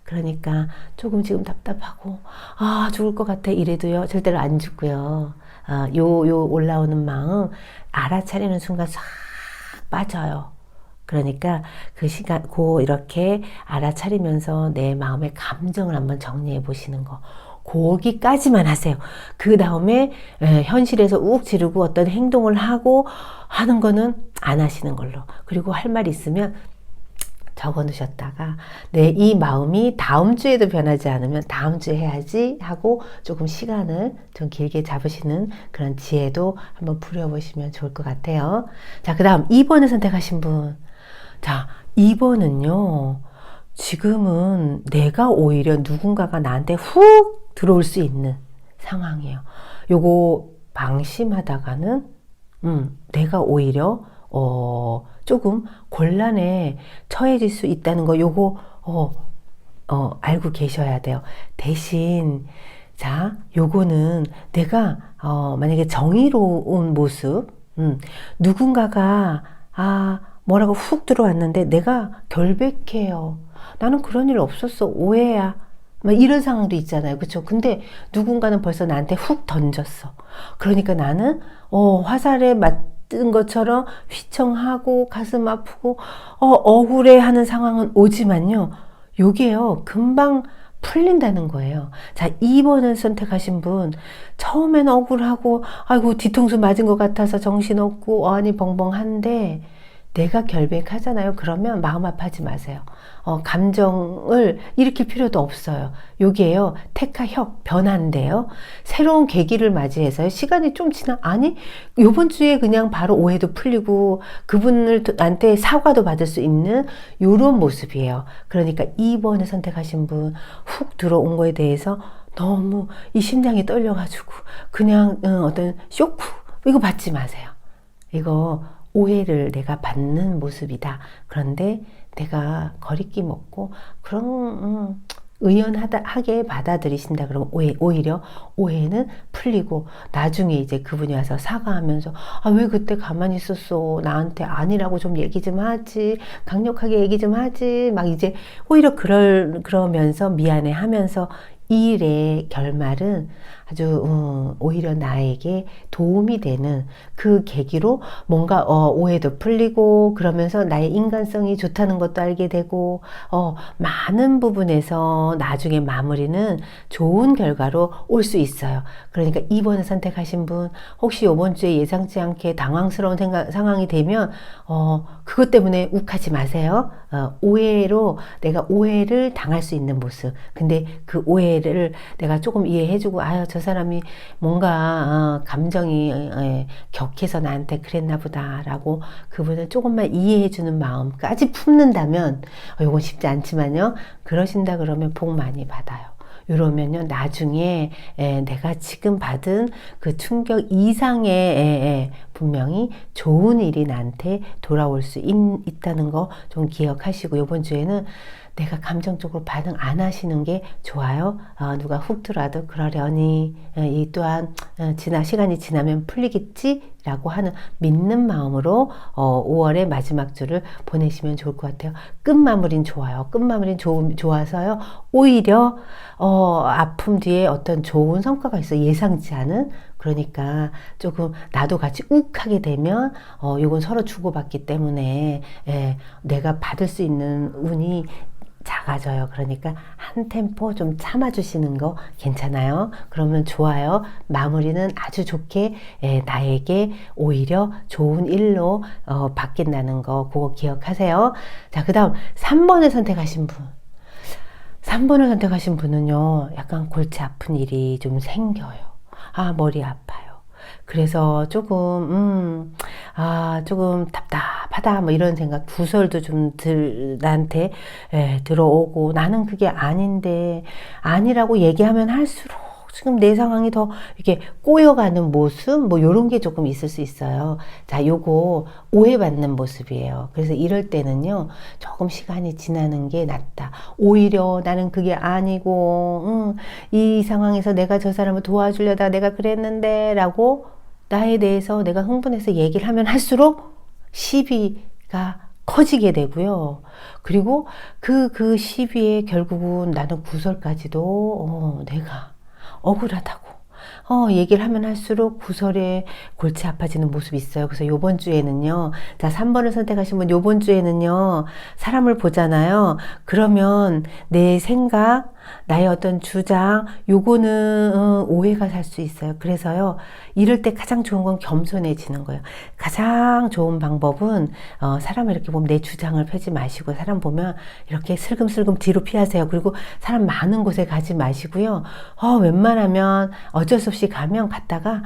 그러니까 조금 지금 답답하고 죽을 것 같아 이래도요, 절대로 안 죽고요. 요 올라오는 마음 알아차리는 순간 싹 빠져요. 그러니까 그 시간, 이렇게 알아차리면서 내 마음의 감정을 한번 정리해 보시는 거. 거기까지만 하세요. 그 다음에 현실에서 욱 지르고 어떤 행동을 하고 하는 거는 안 하시는 걸로. 그리고 할 말 있으면 적어 놓으셨다가 이 마음이 다음 주에도 변하지 않으면 다음 주에 해야지 하고 조금 시간을 좀 길게 잡으시는 그런 지혜도 한번 부려보시면 좋을 것 같아요. 자, 그 다음 2번을 선택하신 분. 자, 2번은요, 지금은 내가 오히려 누군가가 나한테 훅 들어올 수 있는 상황이에요. 요거 방심하다가는, 내가 오히려, 조금 곤란에 처해질 수 있다는 거, 요거, 알고 계셔야 돼요. 대신, 자, 요거는 내가, 만약에 정의로운 모습, 누군가가, 뭐라고 훅 들어왔는데 내가 결백해요. 나는 그런 일 없었어. 오해야. 막 이런 상황도 있잖아요. 그렇죠? 근데 누군가는 벌써 나한테 훅 던졌어. 그러니까 나는 화살에 맞은 것처럼 휘청하고 가슴 아프고 억울해하는 상황은 오지만요. 요게요. 금방 풀린다는 거예요. 자, 2번을 선택하신 분, 처음에는 억울하고 아이고 뒤통수 맞은 것 같아서 정신없고 아니 벙벙한데 내가 결백하잖아요. 그러면 마음 아파하지 마세요. 감정을 일으킬 필요도 없어요. 요게요, 택하혁 변화인데요. 새로운 계기를 맞이해서 시간이 좀 아니, 요번 주에 그냥 바로 오해도 풀리고 그분한테 사과도 받을 수 있는 요런 모습이에요. 그러니까 2번을 선택하신 분, 훅 들어온 거에 대해서 너무 이 심장이 떨려가지고 그냥 어떤 쇼크, 이거 받지 마세요. 이거 오해를 내가 받는 모습이다. 그런데 내가 거리낌 없고 그런 의연하게 받아들이신다. 그러면 오히려 오해는 풀리고 나중에 이제 그분이 와서 사과하면서 왜 그때 가만히 있었어? 나한테 아니라고 좀 얘기 좀 하지. 강력하게 얘기 좀 하지. 막 이제 오히려 그러면서 미안해 하면서 이 일의 결말은 아주 오히려 나에게 도움이 되는 그 계기로 뭔가 오해도 풀리고 그러면서 나의 인간성이 좋다는 것도 알게 되고 많은 부분에서 나중에 마무리는 좋은 결과로 올 수 있어요. 그러니까 2번을 선택하신 분 혹시 이번 주에 예상치 않게 당황스러운 상황이 되면 그것 때문에 욱하지 마세요. 오해로 내가 오해를 당할 수 있는 모습. 근데 그 오해를 내가 조금 이해해주고 아유 저 사람이 뭔가 감정이 격해서 나한테 그랬나 보다라고 그분을 조금만 이해해주는 마음까지 품는다면 이건 쉽지 않지만요. 그러신다 그러면 복 많이 받아요. 이러면요 나중에 내가 지금 받은 그 충격 이상의 분명히 좋은 일이 나한테 돌아올 수 있다는 거 좀 기억하시고 이번 주에는 내가 감정적으로 반응 안 하시는 게 좋아요. 누가 훅 들어와도 그러려니 이 또한 시간이 지나면 풀리겠지라고 하는 믿는 마음으로 5월의 마지막 주를 보내시면 좋을 것 같아요. 끝마무리는 좋아요. 끝마무리는 좋아서요. 오히려 아픔 뒤에 어떤 좋은 성과가 있어 예상치 않은 그러니까 조금 나도 같이 욱하게 되면 이건 서로 주고받기 때문에 내가 받을 수 있는 운이 작아져요. 그러니까 한 템포 좀 참아주시는 거 괜찮아요. 그러면 좋아요. 마무리는 아주 좋게 나에게 오히려 좋은 일로 바뀐다는 거 그거 기억하세요. 자, 그 다음 3번을 선택하신 분. 3번을 선택하신 분은요. 약간 골치 아픈 일이 좀 생겨요. 머리 아파요. 그래서 조금 조금 답답하다 뭐 이런 생각 구설도 좀 나한테 들어오고 나는 그게 아닌데 아니라고 얘기하면 할수록 지금 내 상황이 더 이렇게 꼬여가는 모습 뭐 요런 게 조금 있을 수 있어요. 자, 요거 오해받는 모습이에요. 그래서 이럴 때는요 조금 시간이 지나는 게 낫다. 오히려 나는 그게 아니고 이 상황에서 내가 저 사람을 도와주려다 내가 그랬는데 라고 나에 대해서 내가 흥분해서 얘기를 하면 할수록 시비가 커지게 되고요. 그리고 그 시비에 결국은 나는 구설까지도 내가 억울하다고 얘기를 하면 할수록 구설에 골치 아파지는 모습이 있어요. 그래서 요번 주에는요. 자, 3번을 선택하신 분 요번 주에는요. 사람을 보잖아요. 그러면 내 생각, 나의 어떤 주장 요거는 오해가 살 수 있어요. 그래서요. 이럴 때 가장 좋은 건 겸손해지는 거예요. 가장 좋은 방법은 사람을 이렇게 보면 내 주장을 펴지 마시고 사람 보면 이렇게 슬금슬금 뒤로 피하세요. 그리고 사람 많은 곳에 가지 마시고요. 웬만하면 어쩔 수 없이 가면 갔다가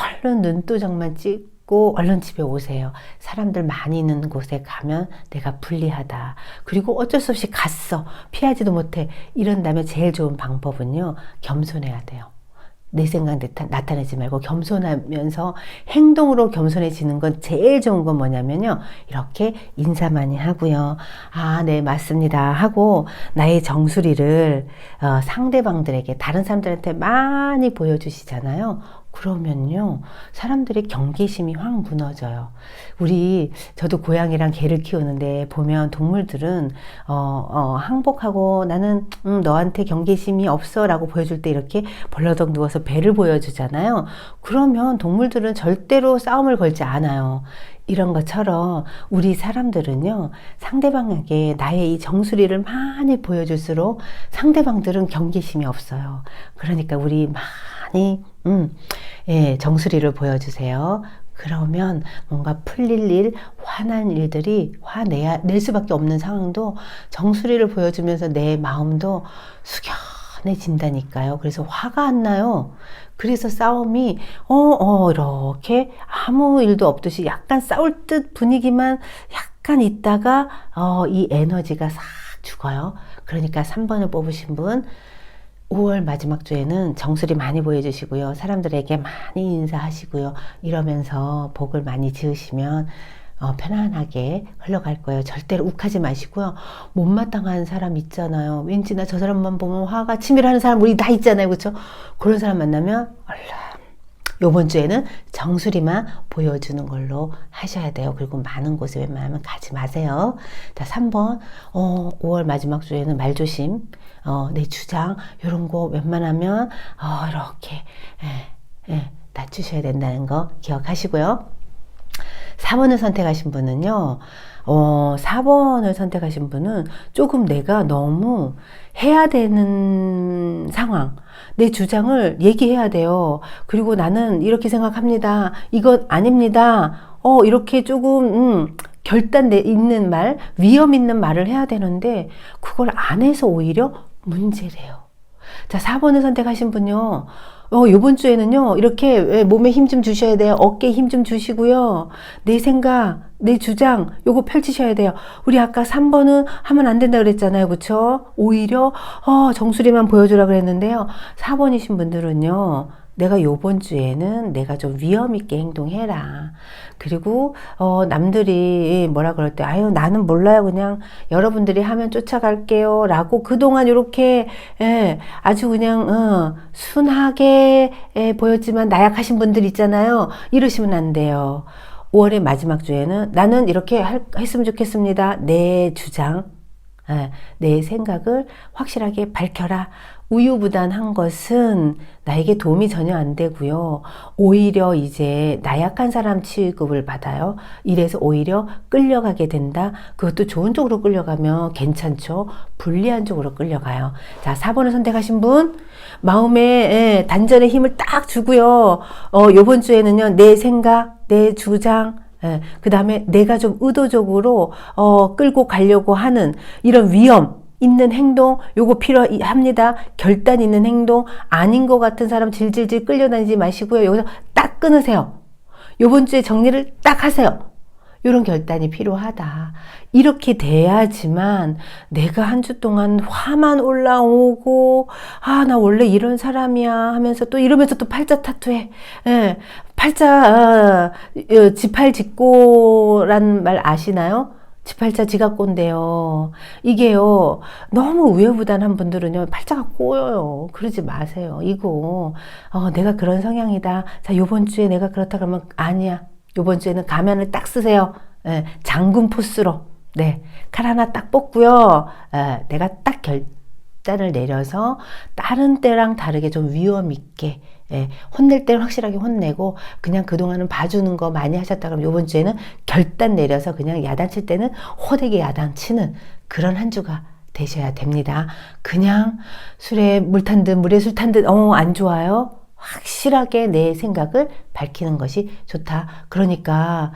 얼른 눈도장만 찍고 얼른 집에 오세요. 사람들 많이 있는 곳에 가면 내가 불리하다. 그리고 어쩔 수 없이 갔어. 피하지도 못해. 이런다면 제일 좋은 방법은요. 겸손해야 돼요. 내 생각 나타내지 말고 겸손하면서 행동으로 겸손해지는 건 제일 좋은 건 뭐냐면요. 이렇게 인사 많이 하고요. 네, 맞습니다. 하고 나의 정수리를 상대방들에게 다른 사람들한테 많이 보여주시잖아요. 그러면요. 사람들의 경계심이 확 무너져요. 저도 고양이랑 개를 키우는데 보면 동물들은 항복하고 나는 너한테 경계심이 없어 라고 보여줄 때 이렇게 벌러덩 누워서 배를 보여주잖아요. 그러면 동물들은 절대로 싸움을 걸지 않아요. 이런 것처럼 우리 사람들은요. 상대방에게 나의 이 정수리를 많이 보여줄수록 상대방들은 경계심이 없어요. 그러니까 우리 많이 정수리를 보여주세요. 그러면 뭔가 풀릴 일, 화난 일들이 낼 수밖에 없는 상황도 정수리를 보여주면서 내 마음도 숙연해진다니까요. 그래서 화가 안 나요. 그래서 싸움이 이렇게 아무 일도 없듯이 약간 싸울 듯 분위기만 약간 있다가 이 에너지가 싹 죽어요. 그러니까 3번을 뽑으신 분 5월 마지막 주에는 정수리 많이 보여주시고요. 사람들에게 많이 인사하시고요. 이러면서 복을 많이 지으시면 편안하게 흘러갈 거예요. 절대로 욱하지 마시고요. 못마땅한 사람 있잖아요. 왠지 나 저 사람만 보면 화가 치밀하는 사람 우리 다 있잖아요. 그렇죠? 그런 사람 만나면 얼른 요번 주에는 정수리만 보여주는 걸로 하셔야 돼요. 그리고 많은 곳에 웬만하면 가지 마세요. 자, 3번 5월 마지막 주에는 말조심 내 주장, 요런 거 웬만하면, 이렇게, 낮추셔야 된다는 거 기억하시고요. 4번을 선택하신 분은요, 4번을 선택하신 분은 조금 내가 너무 해야 되는 상황, 내 주장을 얘기해야 돼요. 그리고 나는 이렇게 생각합니다. 이건 아닙니다. 이렇게 조금, 결단 있는 말, 위험 있는 말을 해야 되는데, 그걸 안 해서 오히려 문제래요. 자, 4번을 선택하신 분요. 요번 주에는요, 이렇게 몸에 힘 좀 주셔야 돼요. 어깨에 힘 좀 주시고요. 내 생각, 내 주장, 요거 펼치셔야 돼요. 우리 아까 3번은 하면 안 된다 그랬잖아요. 그쵸? 오히려, 정수리만 보여주라 그랬는데요. 4번이신 분들은요, 내가 요번 주에는 내가 좀 위험 있게 행동해라. 그리고 남들이 뭐라 그럴 때 아유 나는 몰라요 그냥 여러분들이 하면 쫓아갈게요 라고 그동안 이렇게 아주 그냥 순하게 보였지만 나약하신 분들 있잖아요. 이러시면 안 돼요. 5월의 마지막 주에는 나는 이렇게 했으면 좋겠습니다. 내 주장, 내 생각을 확실하게 밝혀라. 우유부단한 것은 나에게 도움이 전혀 안 되고요. 오히려 이제 나약한 사람 취급을 받아요. 이래서 오히려 끌려가게 된다. 그것도 좋은 쪽으로 끌려가면 괜찮죠. 불리한 쪽으로 끌려가요. 자, 4번을 선택하신 분 마음에 단전의 힘을 딱 주고요. 요번 주에는요. 내 생각, 내 주장, 그 다음에 내가 좀 의도적으로 끌고 가려고 하는 이런 위험 있는 행동 요거 필요합니다. 결단 있는 행동 아닌 것 같은 사람 질질질 끌려다니지 마시고요. 여기서 딱 끊으세요. 요번 주에 정리를 딱 하세요. 요런 결단이 필요하다. 이렇게 돼야지만 내가 한 주 동안 화만 올라오고 나 원래 이런 사람이야 하면서 또 이러면서 또 팔자 타투해. 팔자 지팔직고란 말 아시나요? 지팔자 지갑꼰대요. 이게요, 너무 우여부단한 분들은요, 팔자가 꼬여요. 그러지 마세요. 이거, 내가 그런 성향이다. 자, 요번 주에 내가 그렇다 그러면, 아니야. 요번 주에는 가면을 딱 쓰세요. 장군 포스로. 네. 칼 하나 딱 뽑고요. 내가 딱 결단을 내려서, 다른 때랑 다르게 좀 위험 있게, 혼낼 때는 확실하게 혼내고 그냥 그동안은 봐주는 거 많이 하셨다 그러면 요번 주에는 결단 내려서 그냥 야단칠 때는 호되게 야단치는 그런 한 주가 되셔야 됩니다. 그냥 술에 물 탄 듯 물에 술 탄 듯 안 좋아요. 확실하게 내 생각을 밝히는 것이 좋다. 그러니까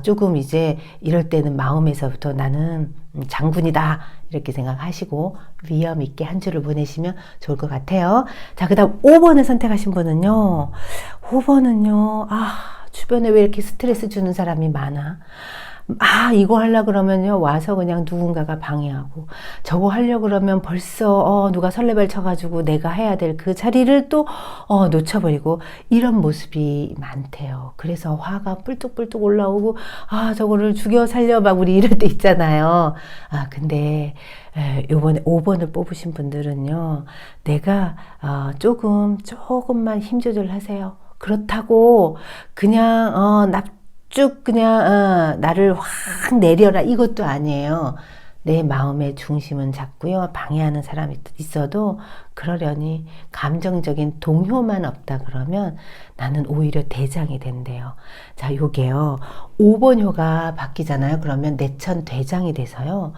조금 이제 이럴 때는 마음에서부터 나는 장군이다 이렇게 생각하시고 위험 있게 한 주를 보내시면 좋을 것 같아요. 자, 그 다음 5번을 선택하신 분은요. 5번은요. 주변에 왜 이렇게 스트레스 주는 사람이 많아? 이거 하려고 그러면요. 와서 그냥 누군가가 방해하고 저거 하려고 그러면 벌써 누가 설레발 쳐가지고 내가 해야 될 그 자리를 또 놓쳐버리고 이런 모습이 많대요. 그래서 화가 뿔뚝뿔뚝 올라오고 저거를 죽여 살려 막 우리 이럴 때 있잖아요. 근데 요번에 5번을 뽑으신 분들은요. 내가 조금만 힘 조절하세요. 그렇다고 그냥 쭉 그냥 나를 확 내려라 이것도 아니에요. 내 마음의 중심은 잡고요. 방해하는 사람이 있어도 그러려니 감정적인 동요만 없다 그러면 나는 오히려 대장이 된대요. 자, 요게요. 5번효가 바뀌잖아요. 그러면 내천 대장이 돼서요.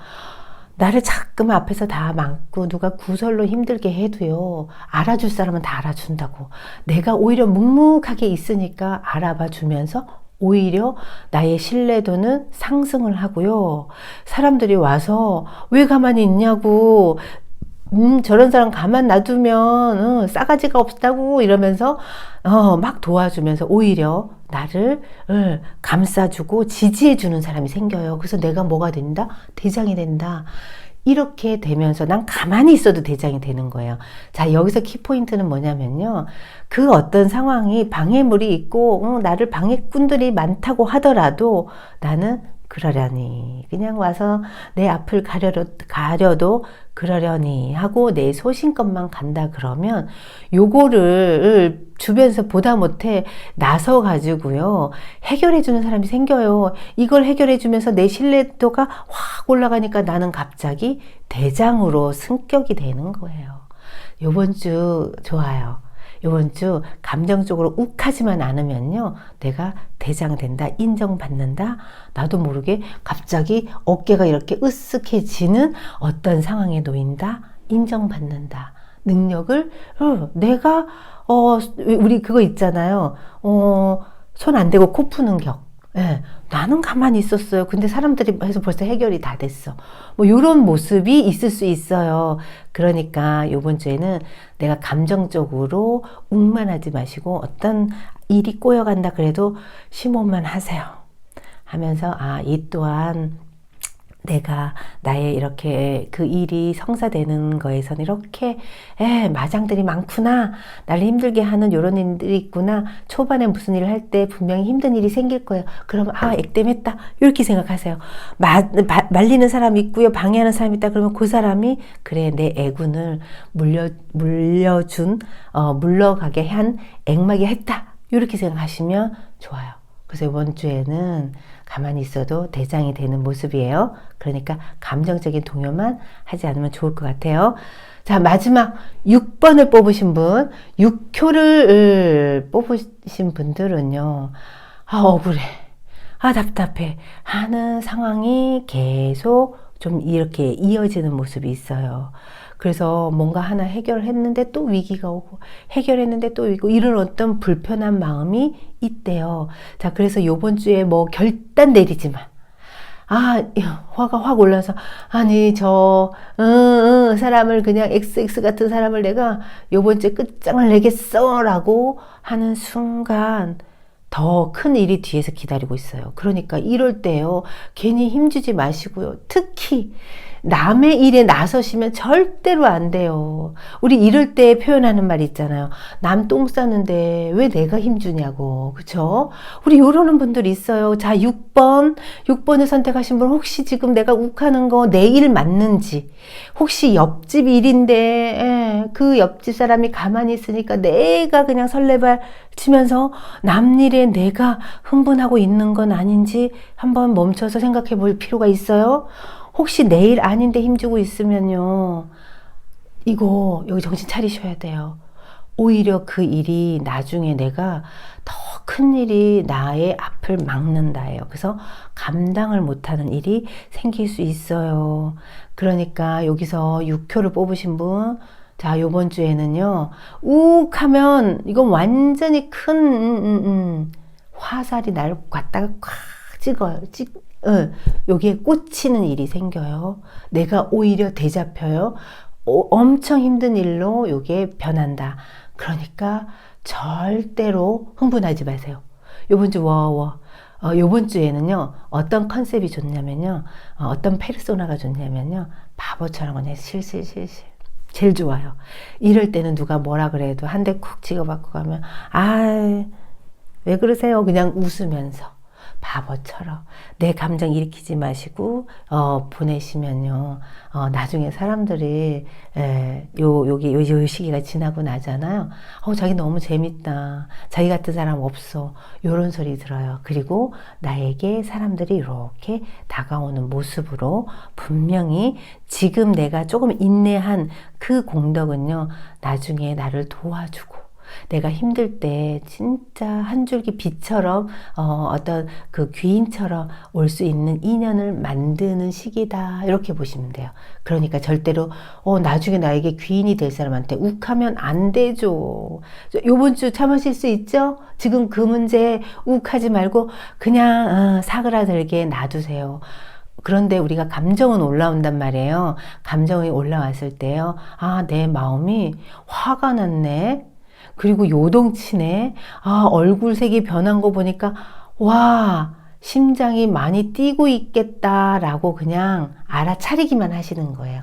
나를 자꾸만 앞에서 다 막고 누가 구설로 힘들게 해도요. 알아줄 사람은 다 알아준다고. 내가 오히려 묵묵하게 있으니까 알아봐 주면서 오히려 나의 신뢰도는 상승을 하고요. 사람들이 와서 왜 가만히 있냐고 저런 사람 가만 놔두면 싸가지가 없다고 이러면서 막 도와주면서 오히려 나를 감싸주고 지지해주는 사람이 생겨요. 그래서 내가 뭐가 된다? 대장이 된다. 이렇게 되면서 난 가만히 있어도 대장이 되는 거예요. 자, 여기서 키포인트는 뭐냐면요. 그 어떤 상황이 방해물이 있고 나를 방해꾼들이 많다고 하더라도 나는 그러려니 그냥 와서 내 앞을 가려도 그러려니 하고 내 소신껏만 간다 그러면 요거를 주변에서 보다 못해 나서 가지고요 해결해 주는 사람이 생겨요. 이걸 해결해 주면서 내 신뢰도가 확 올라가니까 나는 갑자기 대장으로 승격이 되는 거예요. 요번 주 좋아요. 요번 주 감정적으로 욱하지만 않으면요 내가 대장 된다, 인정받는다, 나도 모르게 갑자기 어깨가 이렇게 으쓱해지는 어떤 상황에 놓인다, 인정받는다, 능력을 내가 우리 그거 있잖아요. 손 안 대고 코 푸는 격. 예, 나는 가만히 있었어요. 근데 사람들이 해서 벌써 해결이 다 됐어. 뭐 이런 모습이 있을 수 있어요. 그러니까 이번 주에는 내가 감정적으로 욱만하지 마시고 어떤 일이 꼬여간다 그래도 심호흡만 하세요. 하면서 이 또한 내가 나의 이렇게 그 일이 성사되는 거에선 이렇게 마장들이 많구나, 나를 힘들게 하는 이런 일들이 있구나, 초반에 무슨 일을 할 때 분명히 힘든 일이 생길 거예요. 그러면 액땜했다 이렇게 생각하세요. 말리는 사람이 있고요, 방해하는 사람이 있다 그러면 그 사람이 그래 내 애군을 물러가게 한 액막이 했다 이렇게 생각하시면 좋아요. 그래서 이번 주에는 가만히 있어도 대장이 되는 모습이에요. 그러니까 감정적인 동요만 하지 않으면 좋을 것 같아요. 자, 마지막 6번을 뽑으신 분, 6효를 뽑으신 분들은요. 억울해, 답답해 하는 상황이 계속 좀 이렇게 이어지는 모습이 있어요. 그래서 뭔가 하나 해결했는데 또 위기가 오고, 해결했는데 또 위기고, 이런 어떤 불편한 마음이 있대요. 자, 그래서 요번 주에 뭐 결단 내리지만, 화가 확 올라서, 사람을 그냥 XX 같은 사람을 내가 요번 주에 끝장을 내겠어 라고 하는 순간, 더 큰 일이 뒤에서 기다리고 있어요. 그러니까 이럴 때요, 괜히 힘주지 마시고요. 특히 남의 일에 나서시면 절대로 안 돼요. 우리 이럴 때 표현하는 말 있잖아요. 남 똥 싸는데 왜 내가 힘주냐고. 그쵸? 우리 이러는 분들 있어요. 자, 6번을 선택하신 분, 혹시 지금 내가 욱하는 거 내 일 맞는지, 혹시 옆집 일인데 그 옆집 사람이 가만히 있으니까 내가 그냥 설레발 치면서 남 일에 내가 흥분하고 있는 건 아닌지 한번 멈춰서 생각해 볼 필요가 있어요. 혹시 내일 아닌데 힘주고 있으면요, 여기 정신 차리셔야 돼요. 오히려 그 일이 나중에 내가 더 큰 일이 나의 앞을 막는다예요. 그래서 감당을 못하는 일이 생길 수 있어요. 그러니까 여기서 6효를 뽑으신 분, 자, 요번 주에는요, 욱 하면 이건 완전히 큰 화살이 날 갖다가 콱 찍어요. 여기에 꽂히는 일이 생겨요. 내가 오히려 대잡혀요. 엄청 힘든 일로 요게 변한다. 그러니까 절대로 흥분하지 마세요. 요번 주 요번 주에는요, 어떤 컨셉이 좋냐면요, 어떤 페르소나가 좋냐면요, 바보처럼 그냥 실실실실. 제일 좋아요. 이럴 때는 누가 뭐라 그래도 한 대 쿡 찍어받고 가면, 왜 그러세요? 그냥 웃으면서. 바보처럼 내 감정 일으키지 마시고 보내시면요, 나중에 사람들이 요 시기가 지나고 나잖아요. 자기 너무 재밌다, 자기 같은 사람 없어, 요런 소리 들어요. 그리고 나에게 사람들이 이렇게 다가오는 모습으로 분명히 지금 내가 조금 인내한 그 공덕은요, 나중에 나를 도와주고, 내가 힘들 때 진짜 한 줄기 빛처럼 어떤 그 귀인처럼 올 수 있는 인연을 만드는 시기다, 이렇게 보시면 돼요. 그러니까 절대로 나중에 나에게 귀인이 될 사람한테 욱하면 안 되죠. 요번 주 참으실 수 있죠? 지금 그 문제에 욱하지 말고 그냥 사그라들게 놔두세요. 그런데 우리가 감정은 올라온단 말이에요. 감정이 올라왔을 때요, 내 마음이 화가 났네, 그리고 요동치네, 얼굴색이 변한 거 보니까 심장이 많이 뛰고 있겠다라고 그냥 알아차리기만 하시는 거예요.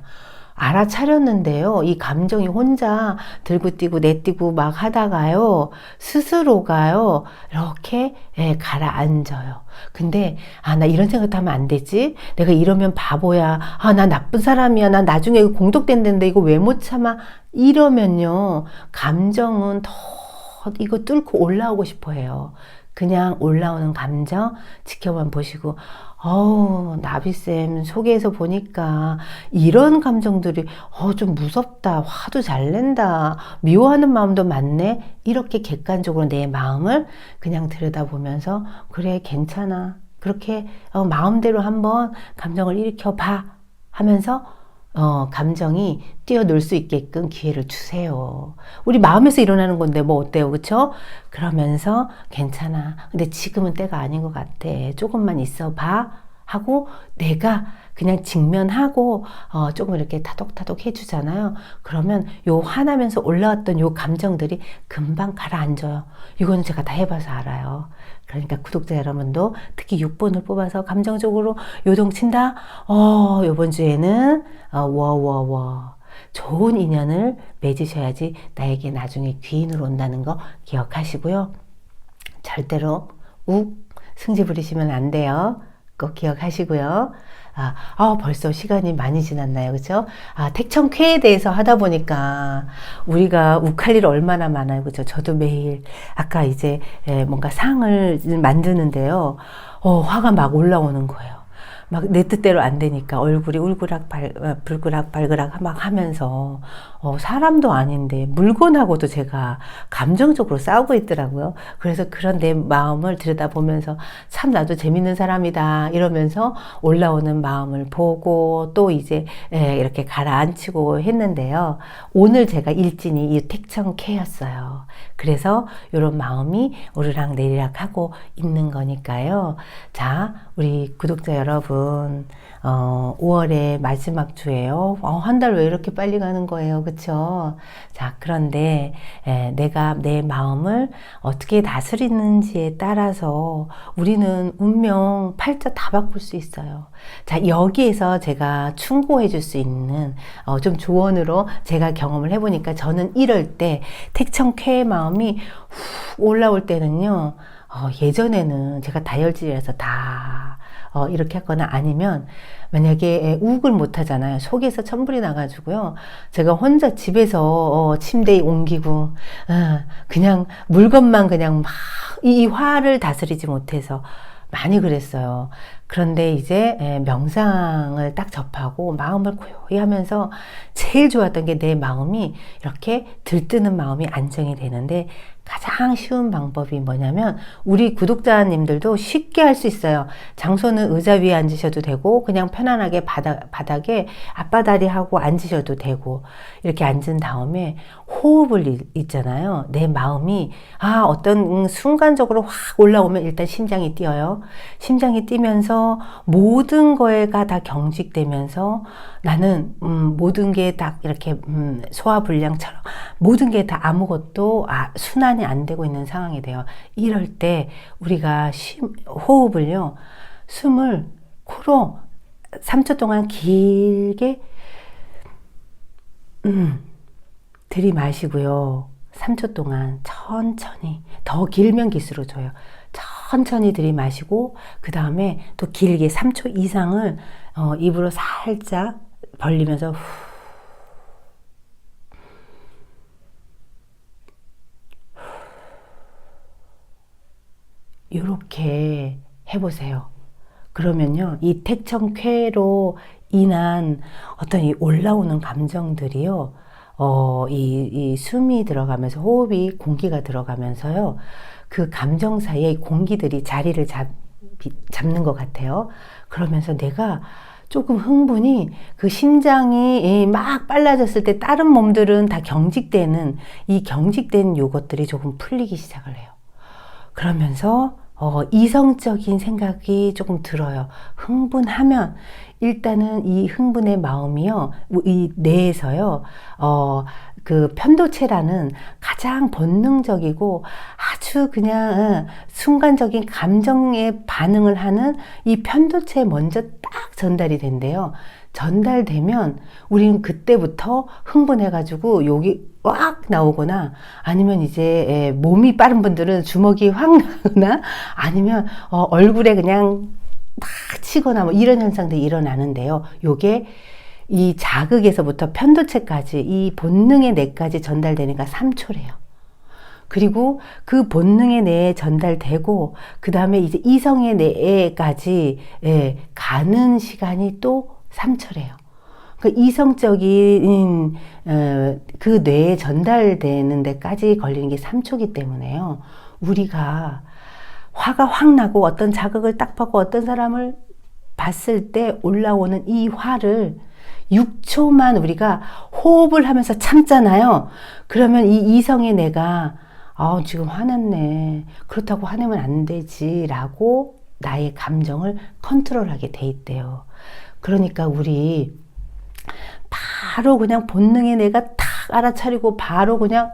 알아차렸는데요. 이 감정이 혼자 들고 뛰고 내뛰고 막 하다가요. 스스로가요. 이렇게 가라앉아요. 근데 나 이런 생각도 하면 안 되지. 내가 이러면 바보야. 나 나쁜 사람이야. 나 나중에 이거 공덕된다는데 이거 왜 못 참아. 이러면요. 감정은 더 이거 뚫고 올라오고 싶어 해요. 그냥 올라오는 감정 지켜만 보시고 나비쌤 소개해서 보니까 이런 감정들이 좀 무섭다, 화도 잘 낸다, 미워하는 마음도 많네. 이렇게 객관적으로 내 마음을 그냥 들여다보면서 그래 괜찮아, 그렇게 마음대로 한번 감정을 일으켜봐 하면서 감정이 뛰어놀 수 있게끔 기회를 주세요. 우리 마음에서 일어나는 건데 뭐 어때요, 그쵸? 그러면서 괜찮아. 근데 지금은 때가 아닌 것 같아. 조금만 있어봐. 하고 내가 그냥 직면하고 조금 이렇게 타독타독 해주잖아요. 그러면 요 화나면서 올라왔던 요 감정들이 금방 가라앉아요. 이거는 제가 다 해봐서 알아요. 그러니까 구독자 여러분도 특히 6번을 뽑아서 감정적으로 요동친다. 요번 주에는 좋은 인연을 맺으셔야지 나에게 나중에 귀인으로 온다는 거 기억하시고요. 절대로 승질 부리시면 안 돼요. 꼭 기억하시고요. 벌써 시간이 많이 지났나요? 그죠? 택청쾌에 대해서 하다 보니까 우리가 욱할 일 얼마나 많아요. 그죠? 저도 매일 아까 이제 뭔가 상을 만드는데요. 화가 막 올라오는 거예요. 막 내 뜻대로 안 되니까 얼굴이 불그락 발그락 막 하면서 사람도 아닌데 물건하고도 제가 감정적으로 싸우고 있더라고요. 그래서 그런 내 마음을 들여다보면서 참 나도 재밌는 사람이다 이러면서 올라오는 마음을 보고 또 이제 이렇게 가라앉히고 했는데요. 오늘 제가 일진이 이 택청캐였어요. 그래서 이런 마음이 오르락 내리락 하고 있는 거니까요. 자, 우리 구독자 여러분 5월의 마지막 주예요. 한 달 왜 이렇게 빨리 가는 거예요, 그쵸? 자, 그런데 내가 내 마음을 어떻게 다스리는지에 따라서 우리는 운명 팔자 다 바꿀 수 있어요. 자, 여기에서 제가 충고해 줄 수 있는 좀 조언으로 제가 경험을 해보니까 저는 이럴 때 택청쾌의 마음이 훅 올라올 때는요, 예전에는 제가 다혈질이라서 다 이렇게 했거나 아니면 만약에 우욱을 못 하잖아요. 속에서 천불이 나가지고요. 제가 혼자 집에서 침대에 옮기고 그냥 물건만 그냥 막 이 화를 다스리지 못해서 많이 그랬어요. 그런데 이제 명상을 딱 접하고 마음을 고요히 하면서 제일 좋았던 게 내 마음이 이렇게 들뜨는 마음이 안정이 되는데 가장 쉬운 방법이 뭐냐면 우리 구독자님들도 쉽게 할 수 있어요. 장소는 의자 위에 앉으셔도 되고 그냥 편안하게 바닥에 앞바다리 하고 앉으셔도 되고 이렇게 앉은 다음에 호흡을 있잖아요. 내 마음이 어떤 순간적으로 확 올라오면 일단 심장이 뛰어요. 심장이 뛰면서 모든 거에가 다 경직되면서 나는 모든 게 딱 이렇게 소화불량처럼 모든 게 다 아무것도 순환이 안 되고 있는 상황이 돼요. 이럴 때 우리가 호흡을요, 숨을 코로 3초 동안 길게 들이마시고요. 3초 동안 천천히, 더 길면 길수록 좋아요. 천천히 들이마시고 그 다음에 또 길게 3초 이상을 입으로 살짝 벌리면서 이렇게 해보세요. 그러면요, 이 택청쾌로 인한 어떤 이 올라오는 감정들이요, 이 숨이 들어가면서 호흡이 공기가 들어가면서요, 그 감정 사이에 공기들이 자리를 잡는 것 같아요. 그러면서 내가 조금 흥분이 그 심장이 막 빨라졌을 때 다른 몸들은 다 경직되는 이 경직된 요것들이 조금 풀리기 시작을 해요. 그러면서 이성적인 생각이 조금 들어요. 흥분하면 일단은 이 흥분의 마음이요, 이 뇌에서요, 그 편도체라는 가장 본능적이고 아주 그냥 순간적인 감정에 반응을 하는 이 편도체에 먼저 딱 전달이 된대요. 전달되면 우리는 그때부터 흥분해가지고 욕이 꽉 나오거나 아니면 이제 몸이 빠른 분들은 주먹이 확 나거나 아니면 얼굴에 그냥 막 치거나 뭐 이런 현상들이 일어나는데요. 요게 이 자극에서부터 편도체까지 이 본능의 뇌까지 전달되니까 3초래요. 그리고 그 본능의 뇌에 전달되고 그 다음에 이제 이성의 뇌까지 가는 시간이 또 3초래요. 그러니까 이성적인 그 뇌에 전달되는 데까지 걸리는 게 3초기 때문에요. 우리가 화가 확 나고 어떤 자극을 딱 받고 어떤 사람을 봤을 때 올라오는 이 화를 6초만 우리가 호흡을 하면서 참잖아요. 그러면 이 이성의 뇌가 지금 화났네. 그렇다고 화내면 안 되지. 라고 나의 감정을 컨트롤하게 돼 있대요. 그러니까 우리 바로 그냥 본능의 뇌가 탁 알아차리고 바로 그냥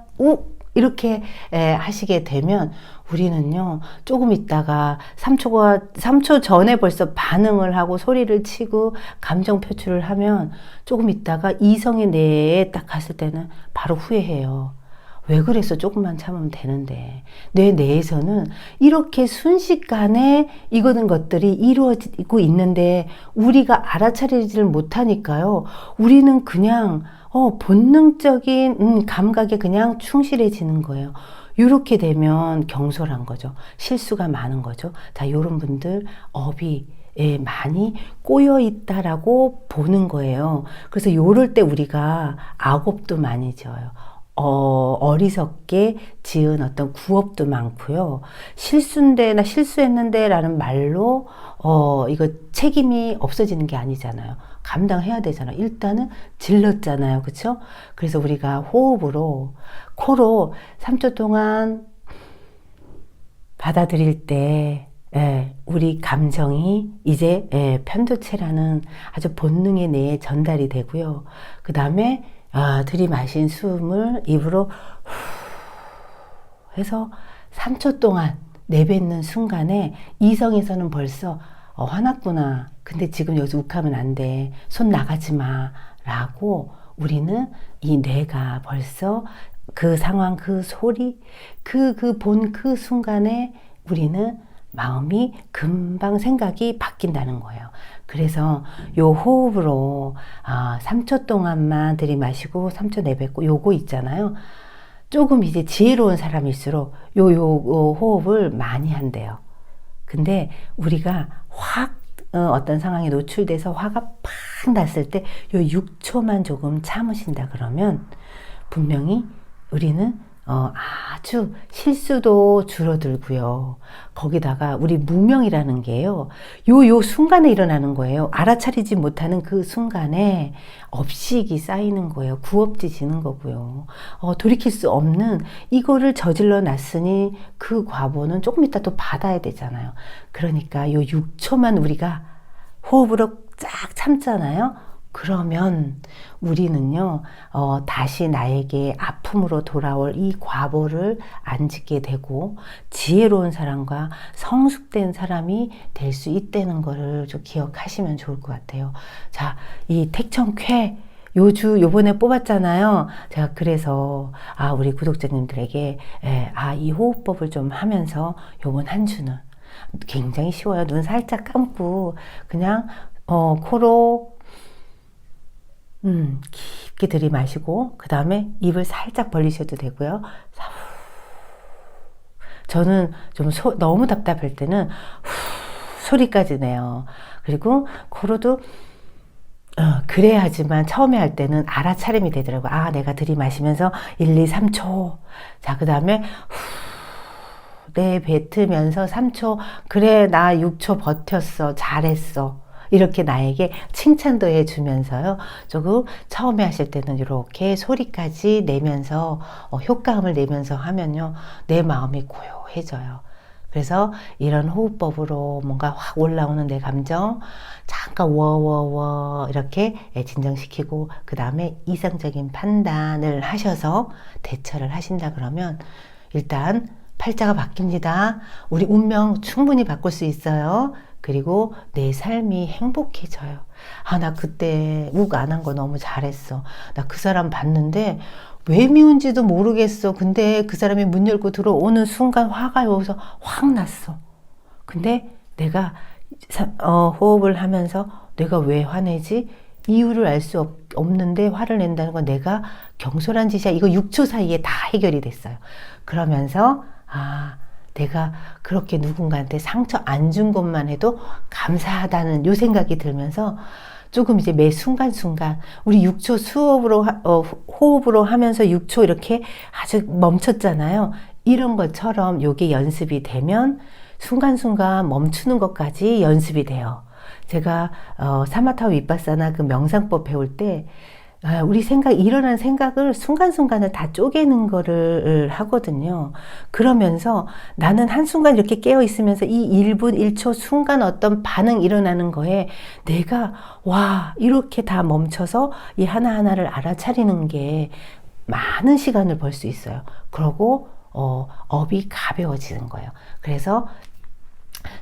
이렇게 하시게 되면 우리는요 조금 있다가 3초 전에 벌써 반응을 하고 소리를 치고 감정 표출을 하면 조금 있다가 이성의 뇌에 딱 갔을 때는 바로 후회해요. 왜 그래서 조금만 참으면 되는데 뇌 내에서는 이렇게 순식간에 이거는 것들이 이루어지고 있는데 우리가 알아차리지를 못하니까요. 우리는 그냥 본능적인 감각에 그냥 충실해지는 거예요. 이렇게 되면 경솔한 거죠. 실수가 많은 거죠. 자, 이런 분들 업이 많이 꼬여 있다라고 보는 거예요. 그래서 요럴 때 우리가 악업도 많이 지어요. 어리석게 지은 어떤 구업도 많고요. 실수인데, 나 실수했는데 라는 말로, 이거 책임이 없어지는 게 아니잖아요. 감당해야 되잖아요. 일단은 질렀잖아요. 그쵸? 그래서 우리가 호흡으로, 코로 3초 동안 받아들일 때, 우리 감정이 이제 편도체라는 아주 본능의 뇌에 전달이 되고요. 그 다음에 들이마신 숨을 입으로 해서 3초 동안 내뱉는 순간에 이성에서는 벌써 화났구나. 근데 지금 여기서 욱하면 안 돼. 손 나가지 마. 라고 우리는 이 뇌가 벌써 그 상황, 그 소리, 그 순간에 우리는 마음이 금방 생각이 바뀐다는 거예요. 그래서 요 호흡으로 3초 동안만 들이마시고 3초 내뱉고 요거 있잖아요. 조금 이제 지혜로운 사람일수록 요 호흡을 많이 한대요. 근데 우리가 확 어떤 상황에 노출돼서 화가 팍 났을 때 요 6초만 조금 참으신다 그러면 분명히 우리는 아주 실수도 줄어들고요. 거기다가 우리 무명이라는 게요. 요 순간에 일어나는 거예요. 알아차리지 못하는 그 순간에 업식이 쌓이는 거예요. 구업지지는 거고요. 돌이킬 수 없는 이거를 저질러 놨으니 그 과보는 조금 이따 또 받아야 되잖아요. 그러니까 요 6초만 우리가 호흡으로 쫙 참잖아요. 그러면 우리는요, 다시 나에게 아픔으로 돌아올 이 과보를 안 짓게 되고 지혜로운 사람과 성숙된 사람이 될 수 있다는 거를 좀 기억하시면 좋을 것 같아요. 자, 이 택청쾌 요번에 뽑았잖아요. 제가 그래서 우리 구독자님들에게 이 호흡법을 좀 하면서 요번 한 주는 굉장히 쉬워요. 눈 살짝 감고 그냥 코로 깊게 들이마시고 그 다음에 입을 살짝 벌리셔도 되고요. 저는 좀 너무 답답할 때는 소리까지 내요. 그리고 코로도 그래야지만 처음에 할 때는 알아차림이 되더라고요. 내가 들이마시면서 1, 2, 3초. 자, 그 다음에 내뱉으면서 3초. 그래, 나 6초 버텼어. 잘했어. 이렇게 나에게 칭찬도 해주면서요. 조금 처음에 하실 때는 이렇게 소리까지 내면서 효과음을 내면서 하면요. 내 마음이 고요해져요. 그래서 이런 호흡법으로 뭔가 확 올라오는 내 감정 잠깐 워워워 이렇게 진정시키고 그 다음에 이성적인 판단을 하셔서 대처를 하신다 그러면 일단 팔자가 바뀝니다. 우리 운명 충분히 바꿀 수 있어요. 그리고 내 삶이 행복해져요. 아, 나 그때 욱 안 한 거 너무 잘했어. 나 그 사람 봤는데 왜 미운지도 모르겠어. 근데 그 사람이 문 열고 들어오는 순간 화가 여기서 확 났어. 근데 내가 호흡을 하면서 내가 왜 화내지? 이유를 알 수 없는데 화를 낸다는 건 내가 경솔한 짓이야. 이거 6초 사이에 다 해결이 됐어요. 그러면서 내가 그렇게 누군가한테 상처 안 준 것만 해도 감사하다는 요 생각이 들면서 조금 이제 매 순간순간 우리 6초 수업으로 호흡으로 하면서 6초 이렇게 아주 멈췄잖아요. 이런 것처럼 요게 연습이 되면 순간순간 멈추는 것까지 연습이 돼요. 제가 사마타 위파사나 그 명상법 배울 때 우리 일어난 생각을 순간순간을 다 쪼개는 거를 하거든요. 그러면서 나는 한순간 이렇게 깨어 있으면서 이 1분 1초 순간 어떤 반응 일어나는 거에 내가 이렇게 다 멈춰서 이 하나하나를 알아차리는 게 많은 시간을 벌 수 있어요. 그러고 업이 가벼워지는 거예요. 그래서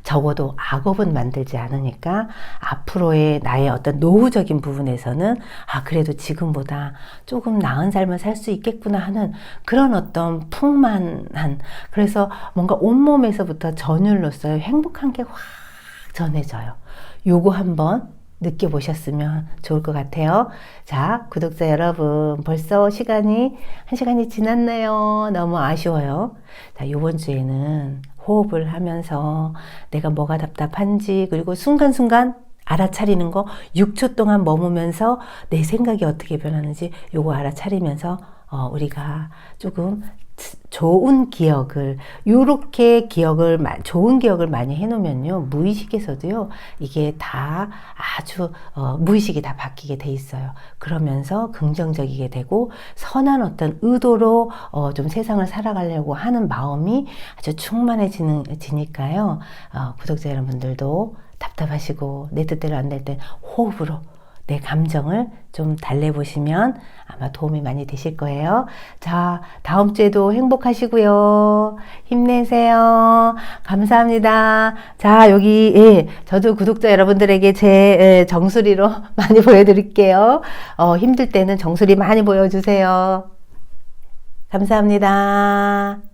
적어도 악업은 만들지 않으니까 앞으로의 나의 어떤 노후적인 부분에서는 그래도 지금보다 조금 나은 삶을 살 수 있겠구나 하는 그런 어떤 풍만한, 그래서 뭔가 온몸에서부터 전율로서 행복한 게 확 전해져요. 요거 한번 느껴보셨으면 좋을 것 같아요. 자, 구독자 여러분, 벌써 한 시간이 지났네요. 너무 아쉬워요. 자, 요번 주에는 호흡을 하면서 내가 뭐가 답답한지, 그리고 순간순간 알아차리는 거 6초 동안 머무면서 내 생각이 어떻게 변하는지 요거 알아차리면서 우리가 조금 좋은 기억을, 요렇게 좋은 기억을 많이 해놓으면요, 무의식에서도요, 이게 다 아주, 무의식이 다 바뀌게 돼 있어요. 그러면서 긍정적이게 되고, 선한 어떤 의도로, 좀 세상을 살아가려고 하는 마음이 아주 충만해지니까요, 구독자 여러분들도 답답하시고, 내 뜻대로 안 될 땐 호흡으로 내 감정을 좀 달래보시면 아마 도움이 많이 되실 거예요. 자, 다음 주에도 행복하시고요. 힘내세요. 감사합니다. 자, 여기, 저도 구독자 여러분들에게 제 정수리로 많이 보여드릴게요. 힘들 때는 정수리 많이 보여주세요. 감사합니다.